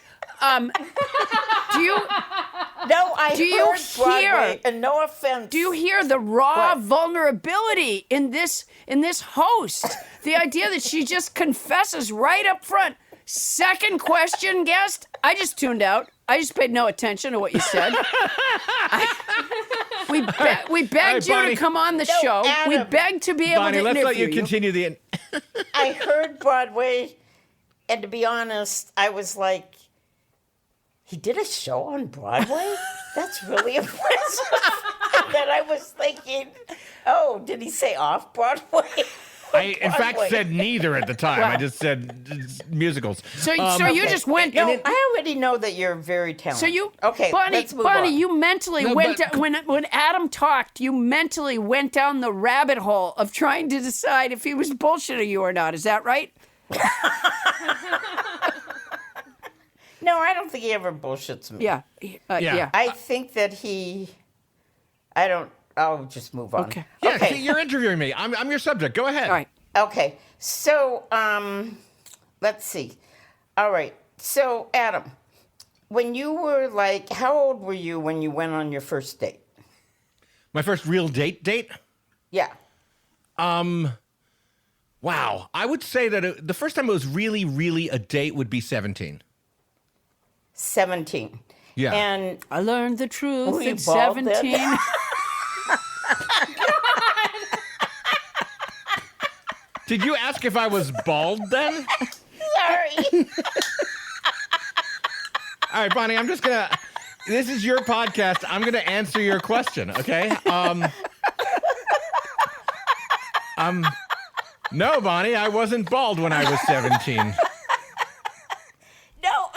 Do you heard Broadway, and no offense. Do you hear the raw vulnerability in this host? The idea that she just confesses right up front. Second question, guest. I just tuned out. I just paid no attention to what you said. We begged you to come on the show. Adam, we begged to be able Bonnie, to let's interview let you continue the. I heard Broadway, and to be honest, I was like, he did a show on Broadway? That's really impressive. And then I was thinking, oh, did he say off Broadway? I, in fact, said neither at the time. I just said musicals. So you just went. No, I already know that you're very talented. So you, okay? Bonnie, you mentally went when Adam talked. You mentally went down the rabbit hole of trying to decide if he was bullshitting you or not. Is that right? No, I don't think he ever bullshits me. Yeah. Yeah. I think that I'll just move on. Okay. Yeah, Okay. see, you're interviewing me. I'm your subject. Go ahead. All right. Okay. So, let's see. All right. So, Adam, when you were how old were you when you went on your first date? My first real date? Yeah. Wow. I would say that the first time it was really, really a date would be 17. 17. Yeah. And I learned the truth Were you at bald then? 17. Did you ask if I was bald then? sorry. All right, Bonnie, I'm just going to... This is your podcast. I'm going to answer your question, okay? No, Bonnie, I wasn't bald when I was 17. No.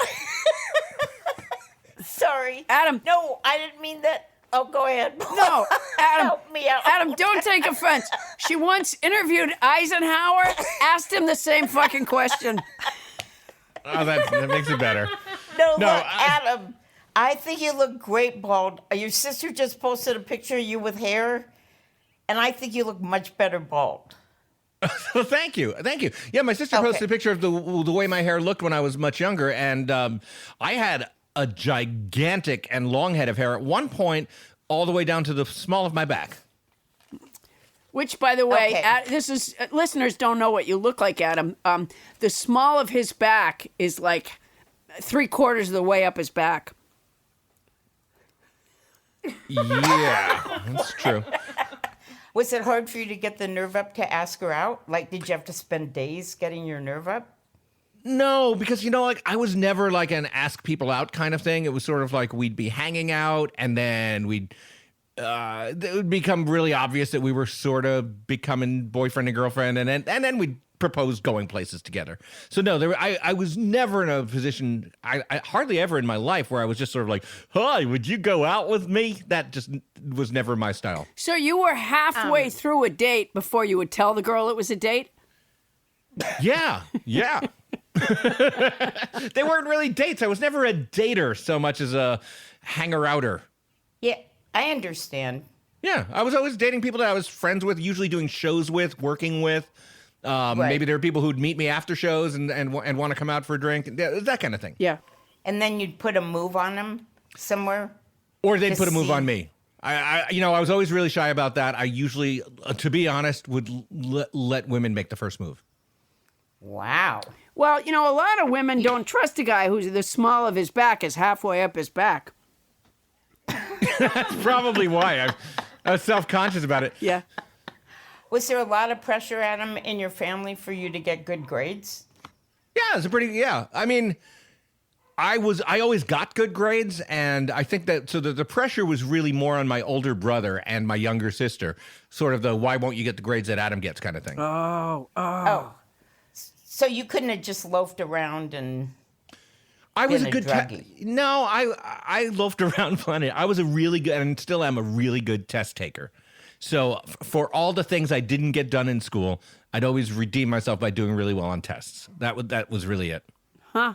Sorry. Adam. No, I didn't mean that. Oh, go ahead. No, Adam. Help me out. Adam, don't take offense. She once interviewed Eisenhower, asked him the same fucking question. Oh, that makes it better. No, look, Adam, I think you look great bald. Your sister just posted a picture of you with hair, and I think you look much better bald. Well, thank you. Yeah, my sister posted a picture of the way my hair looked when I was much younger, and I had a gigantic and long head of hair at one point, all the way down to the small of my back. Which, by the way, Okay. this is listeners don't know what you look like, Adam. The small of his back is like 3/4 of the way up his back. Yeah, that's true. Was it hard for you to get the nerve up to ask her out? Like, did you have to spend days getting your nerve up? No, because, like, I was never like an ask people out kind of thing. It was sort of like we'd be hanging out and then it would become really obvious that we were sort of becoming boyfriend and girlfriend, and then we'd propose going places together. So no, I was never in a position, I hardly ever in my life where I was just sort of like, hi, would you go out with me? That just was never my style. So you were halfway through a date before you would tell the girl it was a date? Yeah. They weren't really dates. I was never a dater so much as a hanger-outer. Yeah, I understand. Yeah, I was always dating people that I was friends with, usually doing shows with, working with. Right. Maybe there are people who'd meet me after shows and want to come out for a drink, that kind of thing. Yeah. And then you'd put a move on them somewhere? Or they'd To put a move see. on me. I was always really shy about that. I usually, to be honest, would let women make the first move. Wow. Well, a lot of women don't trust a guy who's the small of his back is halfway up his back. That's probably why I was self-conscious about it. Yeah. Was there a lot of pressure, Adam, in your family for you to get good grades? Yeah. I mean, I always got good grades, and I think that the pressure was really more on my older brother and my younger sister, sort of the why won't you get the grades that Adam gets kind of thing. Oh. So you couldn't have just loafed around and I was a been a good druggie. No, I loafed around plenty. I was a really good, and still am a really good test taker. So for all the things I didn't get done in school, I'd always redeem myself by doing really well on tests. That was really it. Huh?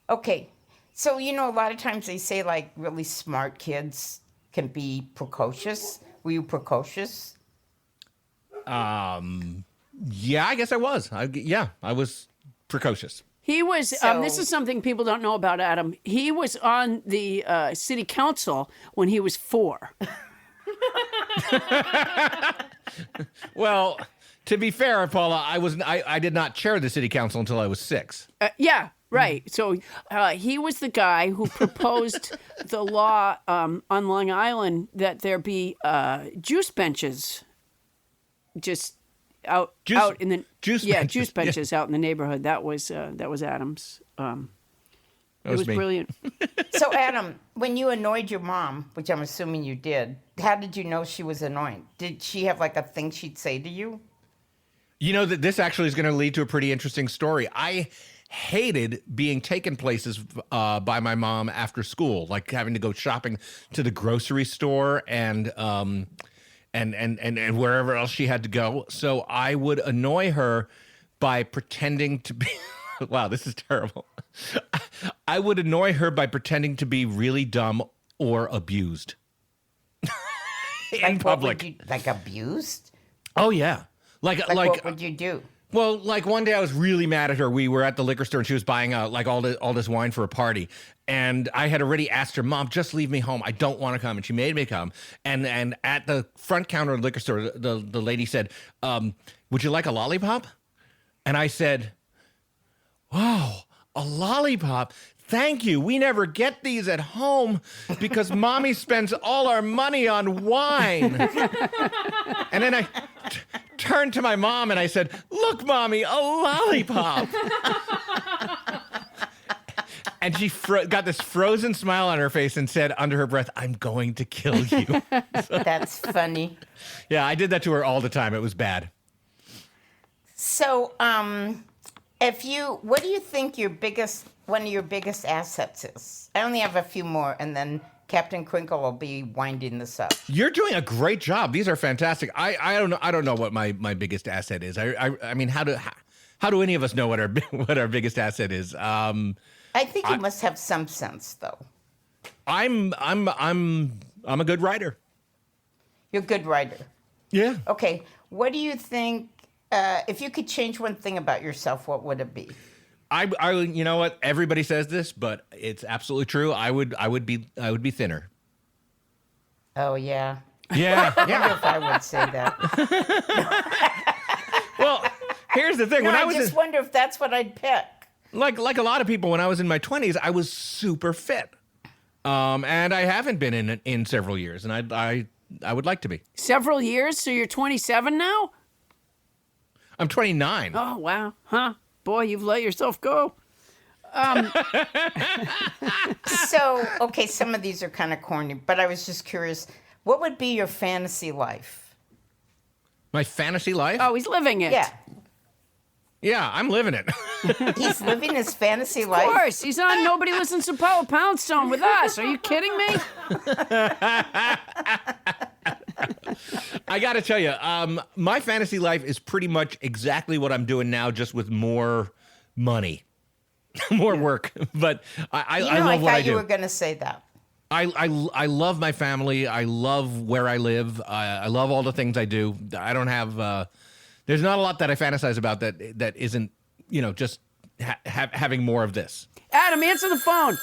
Okay. So, a lot of times they say, like, really smart kids can be precocious. Were you precocious? Yeah, I guess I was. I was precocious. He was, So- this is something people don't know about Adam. He was on the city council when he was 4. Well, to be fair, Paula, I did not chair the city council until I was 6. Yeah, right. So he was the guy who proposed the law on Long Island that there be juice benches just out in the juice yeah benches, juice benches out in the neighborhood. That was Adam's. It was me. brilliant. So, Adam, when you annoyed your mom, which I'm assuming you did, how did you know she was annoying? Did she have, like, a thing she'd say to you? That this actually is going to lead to a pretty interesting story. I hated being taken places by my mom after school, like having to go shopping to the grocery store and wherever else she had to go. So I would annoy her by pretending to be. Wow, this is terrible. I would annoy her by pretending to be really dumb or abused in public. What would you, like, abused? Oh yeah, like What would you do? Well, like one day I was really mad at her. We were at the liquor store and she was buying like all this wine for a party. And I had already asked her, Mom, just leave me home. I don't want to come. And she made me come. And at the front counter of the liquor store, the lady said, would you like a lollipop? And I said, wow, a lollipop. Thank you. We never get these at home because Mommy spends all our money on wine. And then I turned to my mom and I said, look, Mommy, a lollipop. And she got this frozen smile on her face and said under her breath, I'm going to kill you. That's funny. Yeah, I did that to her all the time. It was bad. So, what do you think one of your biggest assets is? I only have a few more, and then Captain Crinkle will be winding this up. You're doing a great job. These are fantastic. I don't know what my biggest asset is. I mean, how do any of us know what our biggest asset is? I think you must have some sense, though. I'm a good writer. You're a good writer. Yeah. Okay, what do you think? If you could change one thing about yourself, what would it be? I you know what? Everybody says this, but it's absolutely true. I would be thinner. Oh yeah. Yeah. I wonder if I would say that. Well, here's the thing. No, When I I was just wonder if that's what I'd pick. like a lot of people, when I was in my 20s, I was super fit. And I haven't been in several years, and I would like to be. Several years, so you're 27 now? I'm 29. Oh, wow. Huh? Boy, you've let yourself go. So, okay, some of these are kind of corny, but I was just curious. What would be your fantasy life? My fantasy life? Oh, he's living it. Yeah. Yeah, I'm living it. He's living his fantasy Of life. course. He's on Nobody Listens to Paula Poundstone with us. Are you kidding me? I got to tell you, my fantasy life is pretty much exactly what I'm doing now, just with more money, more work. But I love what I do. You were going to say that. I love my family. I love where I live. I love all the things I do. I don't have. There's not a lot that I fantasize about that isn't, just having more of this. Adam, answer the phone.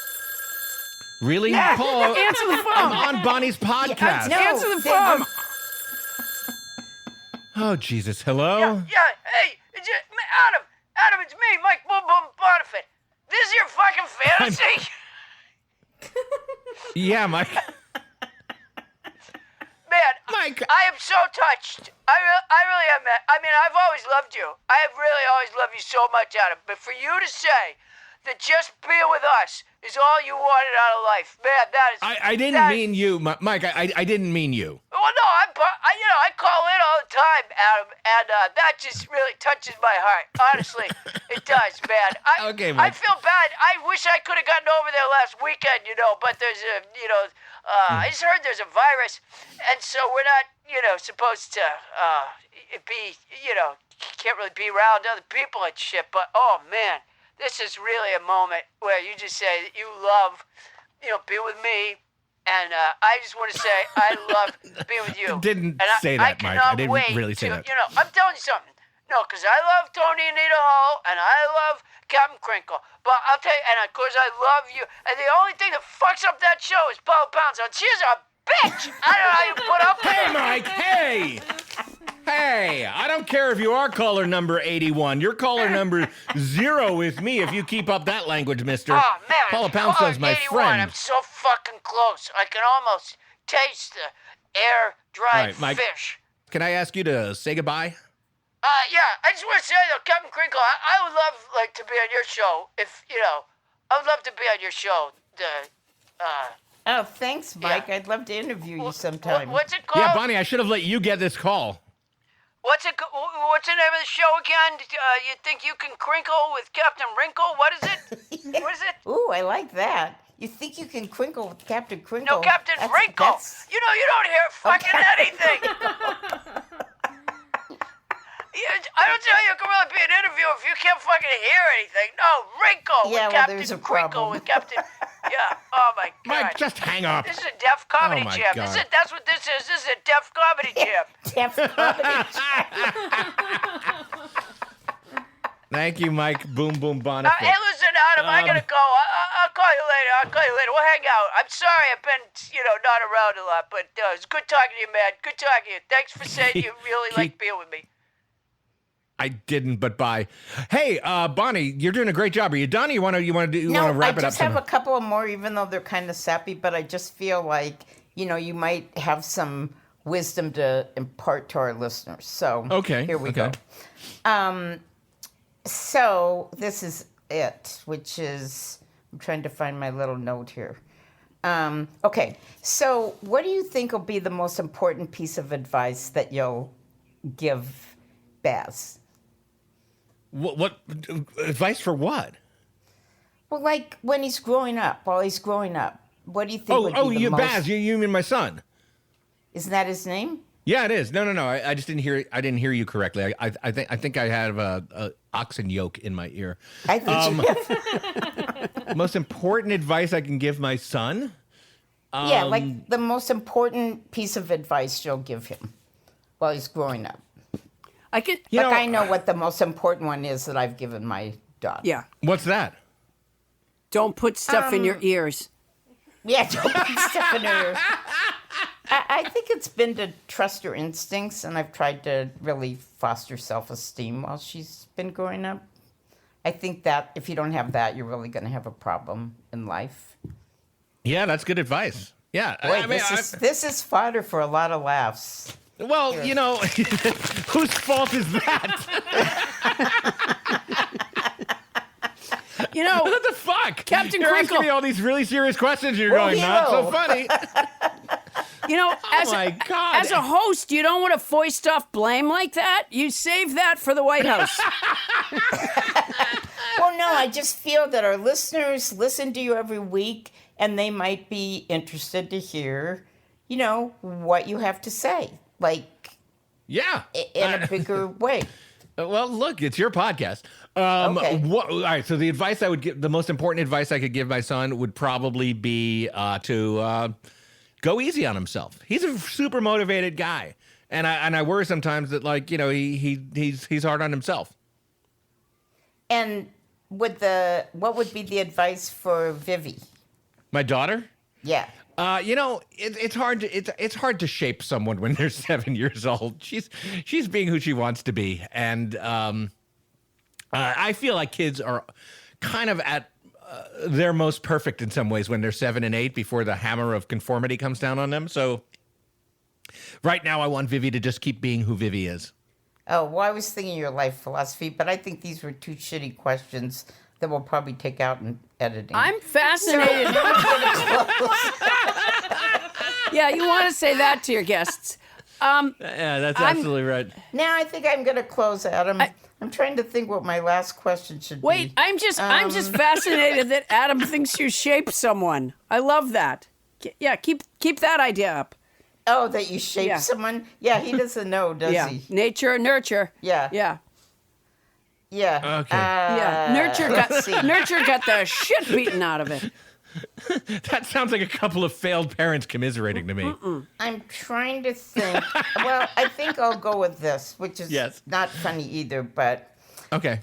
Really, Yeah, Paul? answer the phone. I'm on Bonnie's podcast. No, Answer the phone. Oh Jesus! Hello. Yeah, hey, Adam, it's me, Mike Boom Boom Bonifant. This is your fucking fantasy? Yeah, Mike. Man, Mike. I am so touched. I really am, man. I mean, I've always loved you. I have really always loved you so much, Adam. But for you to say that just being with us is all you wanted out of life, man, that is... I didn't mean you, Mike. I didn't mean you. Well, no, I call in all the time, Adam, and that just really touches my heart. Honestly, it does, man. Okay, I Mike. feel bad. I wish I could have gotten over there last weekend, but there's a, I just heard there's a virus, and so we're not, supposed to be, can't really be around other people and shit. But oh man, this is really a moment where you just say that you love, being with me. And I just want to say I love being with you. Didn't and say I that, Mike. cannot I didn't wait really say to, that. I'm telling you something. No, because I love Tony and Anita Hall, and I love Captain Crinkle. But I'll tell you, and of course I love you. And the only thing that fucks up that show is Paula Poundstone. She's a bitch. I don't know how you put up with Hey, her. Mike. Hey. Hey, I don't care if you are caller number 81. You're caller number 0 with me if you keep up that language, mister. Oh, man. Paula Poundstone's my 81. friend. I'm so fucking close. I can almost taste the air-dried All right, Mike. fish. Can I ask you to say goodbye? Yeah, I just want to say, though, Captain Crinkle, I would love, to be on your show. If, I would love to be on your show. Oh, thanks, Mike. Yeah. I'd love to interview you sometime. What's it called? Yeah, Bonnie, I should have let you get this call. What's the name of the show again? You think you can crinkle with Captain Wrinkle? What is it? What is it? Ooh, I like that. You think you can crinkle with Captain Crinkle? No, Captain Wrinkle. That's- You don't hear fucking anything. I don't see how you can really be an interview if you can't fucking hear anything. No, Wrinkle Yeah, with well, Captain there's a Crinkle problem. with Captain. Yeah. Oh my God. Mike, just hang up. This is a deaf comedy Oh, my jam. God. That's what this is. This is a deaf comedy jam. Deaf comedy. Thank you, Mike. Boom, boom, Bonifant. Hey, listen, Adam, I gotta go. I'll call you later. We'll hang out. I'm sorry I've been, not around a lot, but it's good talking to you, man. Good talking to you. Thanks for saying you really like being with me. I didn't, but bye. Hey, Bonnie, you're doing a great job. Are you done? Or you want to wrap it up? I just have a couple of more, even though they're kind of sappy, but I just feel like, you might have some wisdom to impart to our listeners. So Okay, here we okay. go. So this is it, which is, I'm trying to find my little note here. Okay, so what do you think will be the most important piece of advice that you'll give Baz? What advice for what? Well, like when he's growing up, while he's growing up, what do you think would be the you most... Baz, you mean my son? Isn't that his name? Yeah, it is. No. I just didn't hear. I didn't hear you correctly. I think I have a oxen yoke in my ear. I think Most important advice I can give my son? yeah, like the most important piece of advice you'll give him while he's growing up. I know what the most important one is that I've given my daughter. Yeah. What's that? Don't put stuff in your ears. Yeah, don't put stuff in her ear. I think it's been to trust her instincts, and I've tried to really foster self-esteem while she's been growing up. I think that if you don't have that, you're really going to have a problem in life. Yeah, that's good advice. Yeah. Wait, this is fodder for a lot of laughs. Well, whose fault is that? What the fuck? Captain You're Crinkle. asking me all these really serious questions. You're going, not so funny. My God. As a host, you don't want to foist off blame like that. You save that for the White House. Well, no, I just feel that our listeners listen to you every week, and they might be interested to hear, what you have to say, Yeah. in a bigger way. Well, look, it's your podcast. Okay. All right. So the most important advice I could give my son would probably be to go easy on himself. He's a super motivated guy, and I worry sometimes that he's hard on himself. And what would be the advice for Vivi? My daughter? Yeah. It's hard to shape someone when they're 7 years old. She's being who she wants to be, and I feel like kids are kind of at their most perfect in some ways when they're 7 and 8 before the hammer of conformity comes down on them. So right now, I want Vivi to just keep being who Vivi is. Oh, well, I was thinking your life philosophy, but I think these were two shitty questions that we'll probably take out in editing. I'm fascinated. Yeah, you want to say that to your guests. Yeah, that's absolutely right. Now I think I'm going to close, Adam. I'm trying to think what my last question should be. Wait, I'm just fascinated that Adam thinks you shape someone. I love that. Yeah, keep that idea up. Oh, that you shape someone? Yeah, he doesn't know, does he? Nature and nurture. Yeah. Yeah. Yeah. Okay. Nurture got the shit beaten out of it. That sounds like a couple of failed parents commiserating to me. I'm trying to think. Well, I think I'll go with this, which is not funny either, but... Okay.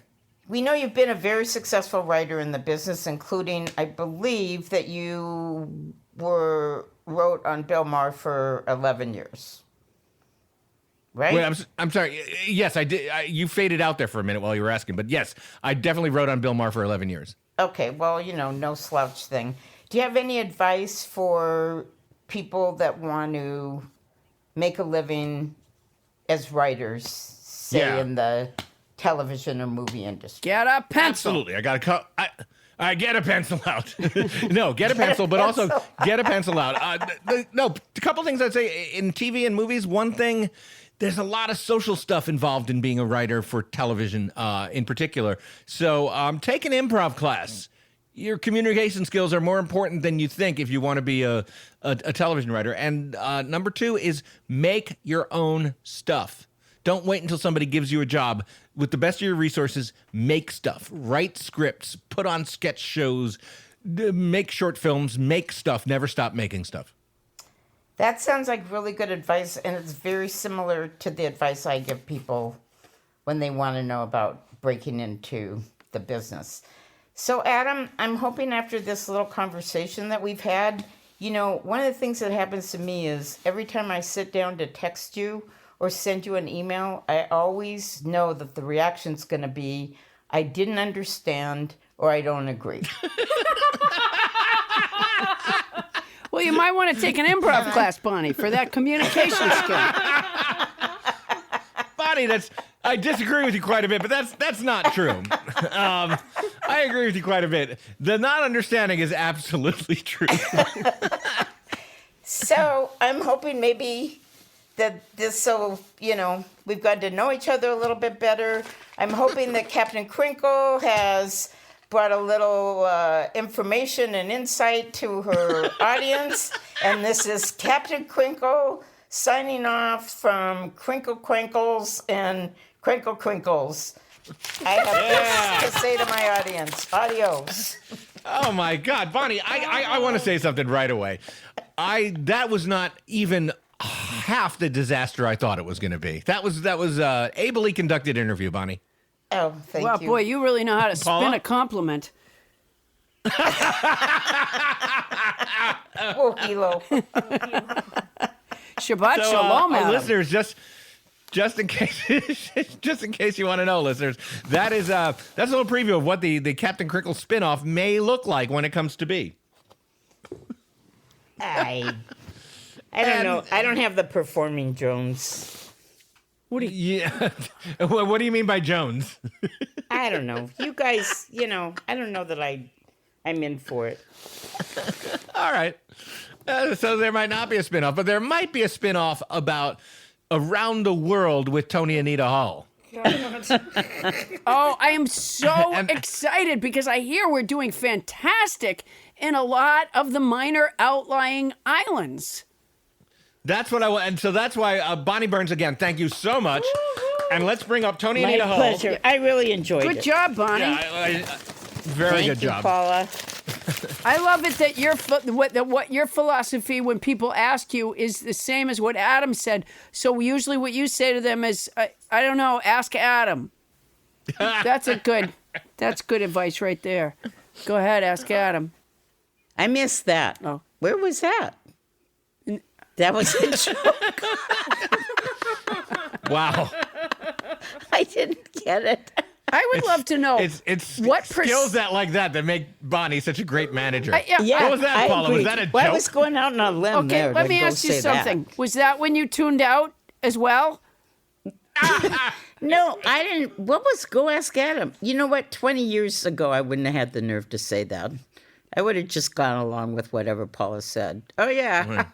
We know you've been a very successful writer in the business, including, I believe, that you wrote on Bill Maher for 11 years. Right? Wait, I'm sorry. Yes, I did. You faded out there for a minute while you were asking, but yes, I definitely wrote on Bill Maher for 11 years. Okay, well, no slouch thing. Do you have any advice for people that want to make a living as writers, say in the television or movie industry? Get a pencil. Absolutely. I got to I get a pencil out. No, get a pencil, but also get a pencil out. A couple things I'd say in TV and movies. One thing, there's a lot of social stuff involved in being a writer for television in particular. So take an improv class. Your communication skills are more important than you think if you want to be a television writer. And number two is make your own stuff. Don't wait until somebody gives you a job. With the best of your resources, make stuff. Write scripts. Put on sketch shows. Make short films. Make stuff. Never stop making stuff. That sounds like really good advice, and it's very similar to the advice I give people when they want to know about breaking into the business. So, Adam, I'm hoping after this little conversation that we've had, one of the things that happens to me is every time I sit down to text you or send you an email, I always know that the reaction's going to be, I didn't understand or I don't agree. Well, you might want to take an improv class, Bonnie, for that communication skill. Bonnie, I disagree with you quite a bit, but that's not true. I agree with you quite a bit. The not understanding is absolutely true. So I'm hoping maybe that we've gotten to know each other a little bit better. I'm hoping that Captain Crinkle has brought a little information and insight to her audience. And this is Captain Crinkle signing off from Crinkle Crinkles and Crinkle Crinkles. I have this to say to my audience. Adios. Oh my God, Bonnie, I want to say something right away. That was not even half the disaster I thought it was going to be. That was ably conducted interview, Bonnie. Oh, thank you. Well, boy, you really know how to Paula? spin a compliment. Oh, Hilo. Shabbat So, shalom, Adam. listeners, just in case you want to know, listeners, that's a little preview of what the Captain Crinkle spinoff may look like when it comes to be. I don't know. I don't have the performing Jones. Yeah. What do you mean by Jones? I don't know. You guys, I don't know that I'm in for it. All right. So there might not be a spinoff, but there might be a spinoff about Around the World with Tony Anita Hall. Oh, I am so excited because I hear we're doing fantastic in a lot of the minor outlying islands. That's what I want. And so that's why, Bonnie Burns, again, thank you so much. And let's bring up Tony My Anita Hall. pleasure. I really enjoyed it. Good job, Bonnie. Yeah, very good job. Paula. I love it that what your philosophy when people ask you is the same as what Adam said. So usually what you say to them is, I don't know, ask Adam. That's good advice right there. Go ahead, ask Adam. I missed that. Oh. Where was that? That was a joke. Wow. I didn't get it. I would love to know It's what skills that make Bonnie such a great manager. yeah. What was that, I Paula? Was agree. that a Well, I joke? was going out on a limb Okay, there. let to me go ask you say something. that. Was that when you tuned out as well? No, I didn't. What was Go Ask Adam? You know what? 20 years ago, I wouldn't have had the nerve to say that. I would have just gone along with whatever Paula said. Oh, yeah.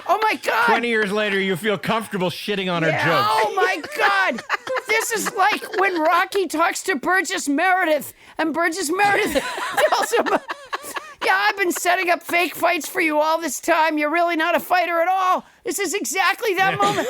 Oh my God! 20 years later, you feel comfortable shitting on her jokes. Oh my God! This is like when Rocky talks to Burgess Meredith, and Burgess Meredith tells him, "Yeah, I've been setting up fake fights for you all this time. You're really not a fighter at all." This is exactly that moment.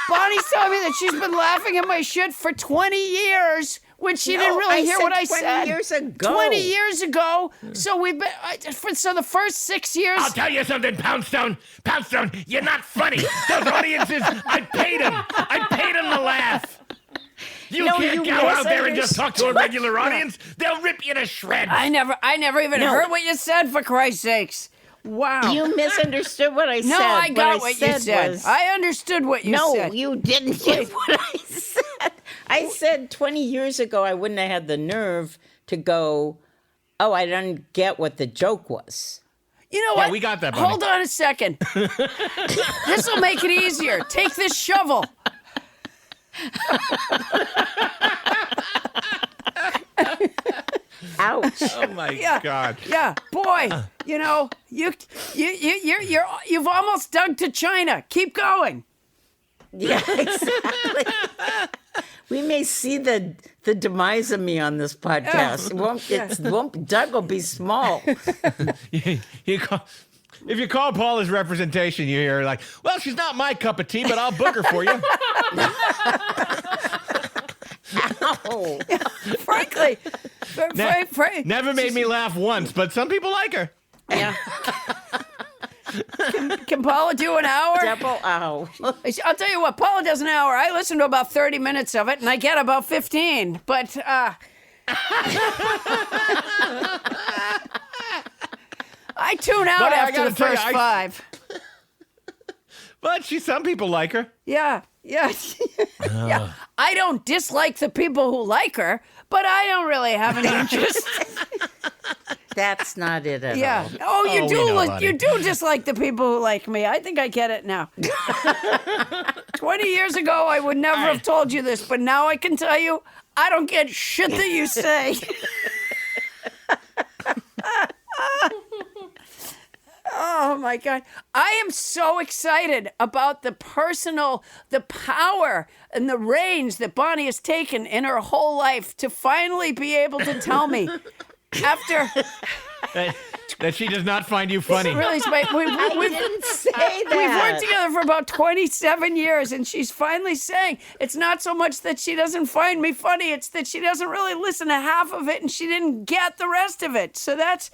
Bonnie's telling me that she's been laughing at my shit for 20 years. When she didn't really hear what I said. 20 years ago. 20 years ago. So we've been, so the first 6 years. I'll tell you something, Poundstone. Poundstone, you're not funny. Those audiences, I paid them to laugh. You can't go out there and just talk to a regular audience. They'll rip you to shreds. I never even heard what you said, for Christ's sakes. Wow. You misunderstood what I said. No, I got what you said. I understood what you said. No, you didn't get what I said. I said 20 years ago I wouldn't have had the nerve to go, oh, I didn't get what the joke was. You know what? We got that, Bonnie. Hold on a second. This will make it easier. Take this shovel. Ouch. Oh my God. Yeah, boy. You know, you've almost dug to China. Keep going. Yeah, exactly. We may see the demise of me on this podcast. Doug will be small. If you call Paula's representation, you hear like, well, she's not my cup of tea, but I'll book her for you. Ow. Frankly, Never made me laugh once, but some people like her. Yeah. Can Paula do an hour? Double ow. I'll tell you what, Paula does an hour. I listen to about 30 minutes of it, and I get about 15. But I tune out But I after gotta the tell you, first 5. But some people like her. Yeah. Yeah. I don't dislike the people who like her, but I don't really have any interest. That's not it at Yeah. all. Oh, you we do. know about You it. do dislike the people who like me. I think I get it now. 20 years ago, I would never have told you this, but now I can tell you, I don't get shit that you say. Oh my God. I am so excited about the power and the reins that Bonnie has taken in her whole life to finally be able to tell me after. That she does not find you funny. Really, I didn't say that. We've worked together for about 27 years, and she's finally saying it's not so much that she doesn't find me funny, it's that she doesn't really listen to half of it, and she didn't get the rest of it. So that's...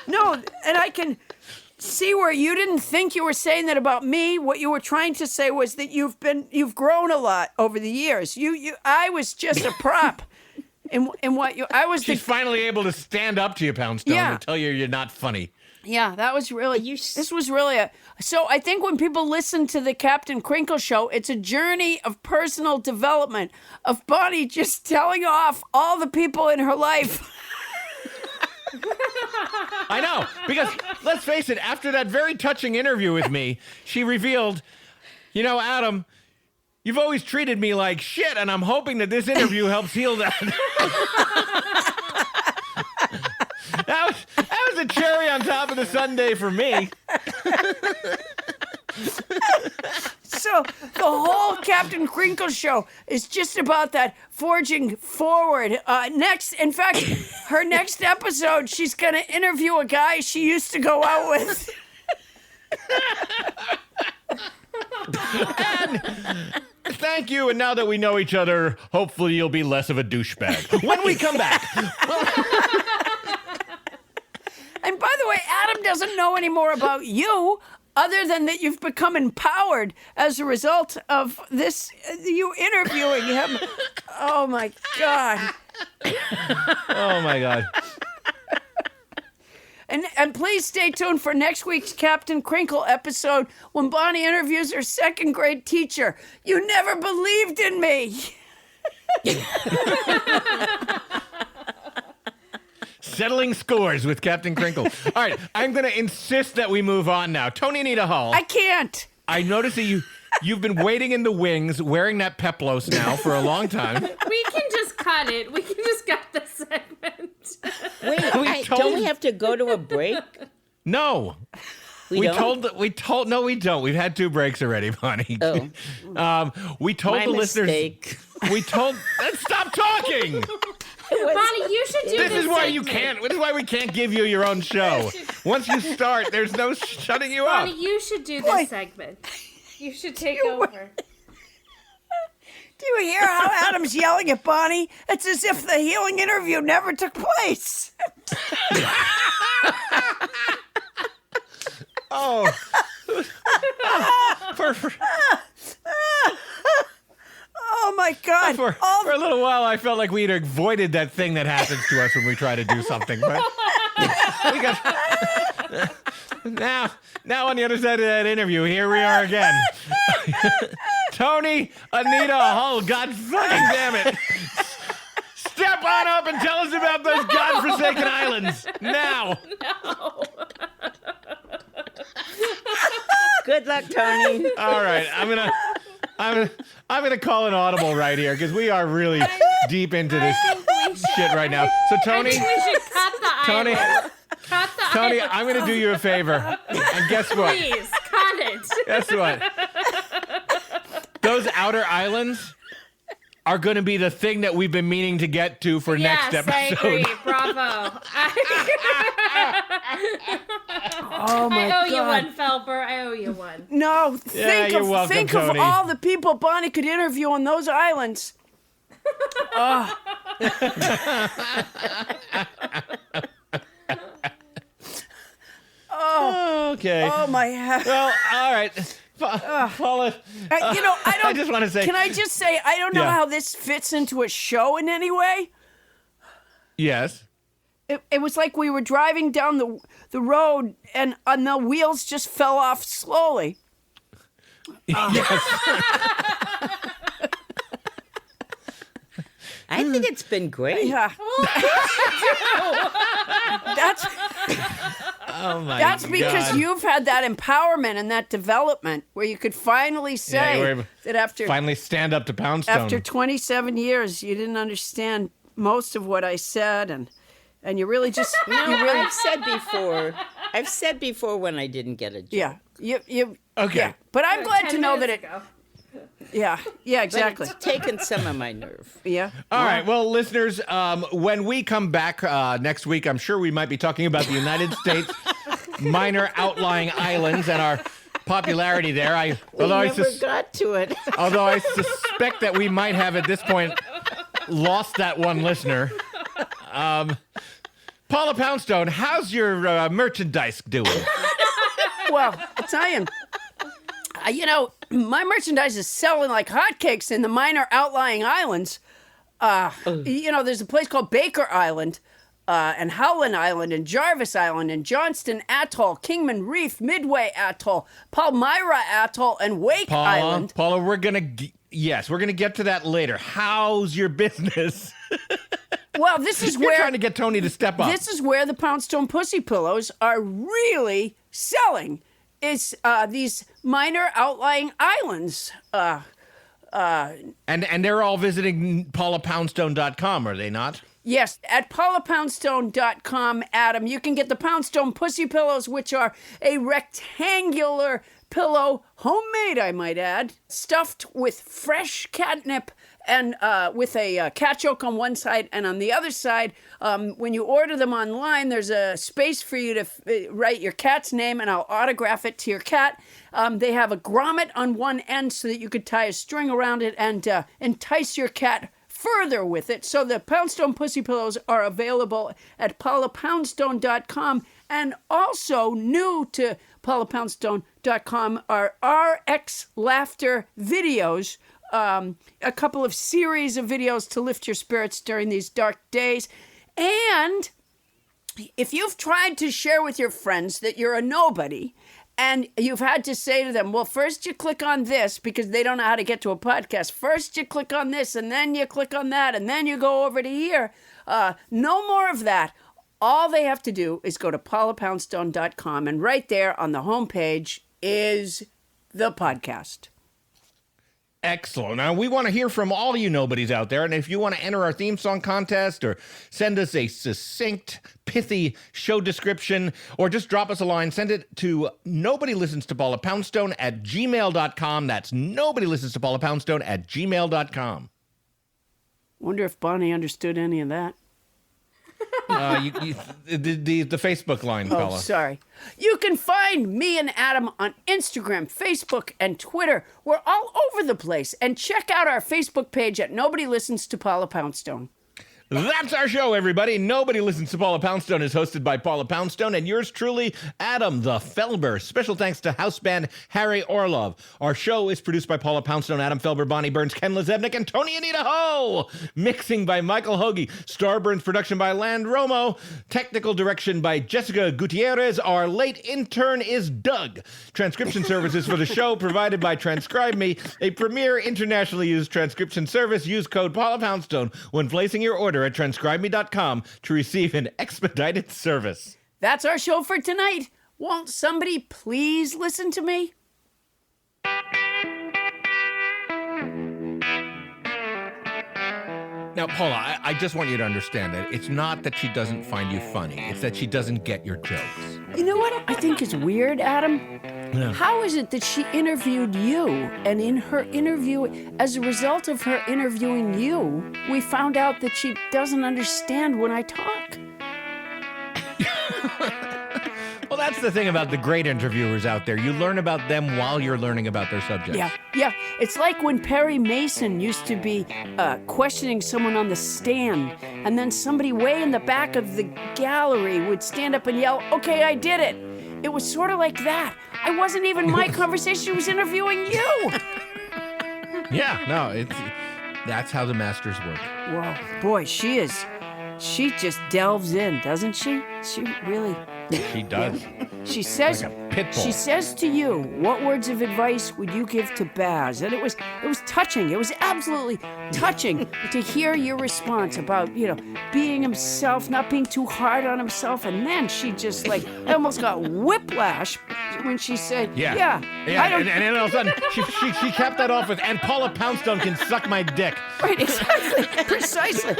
No, and I can see where you didn't think you were saying that about me. What you were trying to say was that you've grown a lot over the years. I was just a prop. In what I was She's finally able to stand up to you, Poundstone, and tell you you're not funny. Yeah, that was really. This was really a. So I think when people listen to the Captain Crinkle show, it's a journey of personal development of Bonnie just telling off all the people in her life. I know, because let's face it, after that very touching interview with me, she revealed, Adam, you've always treated me like shit, and I'm hoping that this interview helps heal that. That was a cherry on top of the sundae for me. So the whole Captain Crinkle show is just about that forging forward. In fact, her next episode, she's going to interview a guy she used to go out with. And thank you, and now that we know each other, hopefully you'll be less of a douchebag. When we come back... And by the way, Adam doesn't know any more about you other than that you've become empowered as a result of this, you interviewing him. Oh, my God. Oh, my God. And please stay tuned for next week's Captain Crinkle episode when Bonnie interviews her second grade teacher. You never believed in me. Settling scores with Captain Crinkle. All right, I'm going to insist that we move on now. Tony Anita Hall. I can't. I noticed that you've been waiting in the wings wearing that peplos now for a long time. We can just cut it. We can just cut the segment. Wait, don't we have to go to a break? No. We don't? No, we don't. We've had 2 breaks already, Bonnie. Oh. We told My the mistake. listeners. Stop talking! Bonnie, you should do this. This is why we can't give you your own show. Once you start, there's no shutting you up. Bonnie, you should do this segment. You should take over. Do you hear how Adam's yelling at Bonnie? It's as if the healing interview never took place. Oh. Oh, my God. For a little while, I felt like we'd avoided that thing that happens to us when we try to do something. But we got... Now on the other side of that interview, here we are again. Tony Anita Hull, God fucking damn it. Step on up and tell us about those godforsaken islands. Now. No. Good luck, Tony. All right, I'm gonna call an audible right here because we are really deep into this shit right now. So Tony, I think we should cut the Tony, island. Cut the Tony, island. I'm gonna do you a favor. And guess what? Please, cut it. Guess what? Those outer islands are going to be the thing that we've been meaning to get to for next episode. Yes, I agree. Bravo. Oh, my God. I owe you one, Felper. I owe you one. No, you're welcome, think Tony. of all the people Bonnie could interview on those islands. Okay. Oh, my head. Well, all right. Paula, I just want to say... Can I just say, I don't know how this fits into a show in any way. Yes. It was like we were driving down the road and the wheels just fell off slowly. Yes. I think it's been great. Yeah. That's because God. you've had that empowerment and that development where you could finally say that after finally stand up to Poundstone. After 27 years, you didn't understand most of what I said, and you really just I've said before when I didn't get a job. Yeah, you Okay. Yeah. But I'm glad to know that it. Ago. Yeah, exactly. But it's taken some of my nerve. Yeah. All right, well, listeners, when we come back next week, I'm sure we might be talking about the United States minor outlying islands and our popularity there. We never got to it. Although I suspect that we might have at this point lost that one listener. Paula Poundstone, how's your merchandise doing? Well, I'll tell you. My merchandise is selling like hotcakes in the minor outlying islands. There's a place called Baker Island. and Howland Island, and Jarvis Island, and Johnston Atoll, Kingman Reef, Midway Atoll, Palmyra Atoll, and Wake Island. Paula, we're gonna get to that later. How's your business? Well, this is You're where trying to get Tony to step up. This is where the Poundstone Pussy Pillows are really selling. Is these minor outlying islands. And they're all visiting paulapoundstone.com, are they not? Yes, at paulapoundstone.com, Adam, you can get the Poundstone Pussy Pillows, which are a rectangular pillow, homemade, I might add, stuffed with fresh catnip and with a cat joke on one side, and on the other side, when you order them online, there's a space for you to write your cat's name, and I'll autograph it to your cat. They have a grommet on one end so that you could tie a string around it and entice your cat further with it. So the Poundstone Pussy Pillows are available at paulapoundstone.com, and also new to paulapoundstone.com are RX Laughter videos, a couple of series of videos to lift your spirits during these dark days. And if you've tried to share with your friends that you're a nobody, and you've had to say to them, well, first you click on this, because they don't know how to get to a podcast. First you click on this, and then you click on that, and then you go over to here. No more of that. All they have to do is go to paulapoundstone.com, and right there on the homepage is the podcast. Excellent. Now, we want to hear from all you nobodies out there, and if you want to enter our theme song contest or send us a succinct, pithy show description, or just drop us a line, send it to nobodylistens-to-Paula-Poundstone@gmail.com. That's nobodylistens-to-Paula-Poundstone@gmail.com. Wonder if Bonnie understood any of that. The Facebook line, Oh, Paula. sorry. You can find me and Adam on Instagram, Facebook, and Twitter. We're all over the place. And check out our Facebook page at Nobody Listens to Paula Poundstone. That's our show, everybody. Nobody Listens to Paula Poundstone is hosted by Paula Poundstone and yours truly, Adam the Felber. Special thanks to house band Harry Orlove. Our show is produced by Paula Poundstone, Adam Felber, Bonnie Burns, Ken Lezebnik, and Tony Anita Ho. Mixing by Michael Hoagie. Starburns production by Land Romo. Technical direction by Jessica Gutierrez. Our late intern is Doug. Transcription services for the show provided by Transcribe Me, a premier internationally used transcription service. Use code Paula Poundstone when placing your order at transcribeme.com to receive an expedited service. That's our show for tonight. Won't somebody please listen to me? Now, Paula, I just want you to understand that it's not that she doesn't find you funny. It's that she doesn't get your jokes. You know what I think is weird, Adam? Yeah. How is it that she interviewed you, and in her interview, as a result of her interviewing you, we found out that she doesn't understand when I talk? Well, that's the thing about the great interviewers out there. You learn about them while you're learning about their subject. Yeah. It's like when Perry Mason used to be questioning someone on the stand, and then somebody way in the back of the gallery would stand up and yell, "Okay, I did it." It was sort of like that. I wasn't even my conversation. She was interviewing you. Yeah, no, that's how the masters work. Whoa, boy, she just delves in, doesn't she? She really... She does. She says, Like a pit bull. she says to you, what words of advice would you give to Baz? And it was touching. It was absolutely touching to hear your response about, being himself, not being too hard on himself. And then she just I almost got whiplash when she said, Yeah. And then all of a sudden, she capped that off with, and Paula Poundstone can suck my dick. Right, exactly, precisely.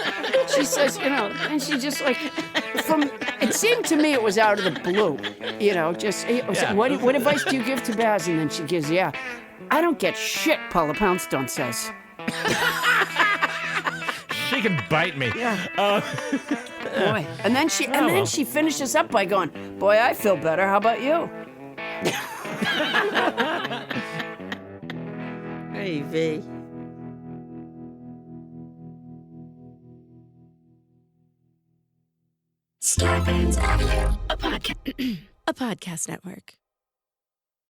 She says, and she just it seemed to me it was out of the blue, what advice do you give to Baz? And then she gives, I don't get shit, Paula Poundstone says. She can bite me. Yeah. Boy, and then she finishes up by going, boy, I feel better. How about you? Hey, V. Starburns Audio, a podcast network.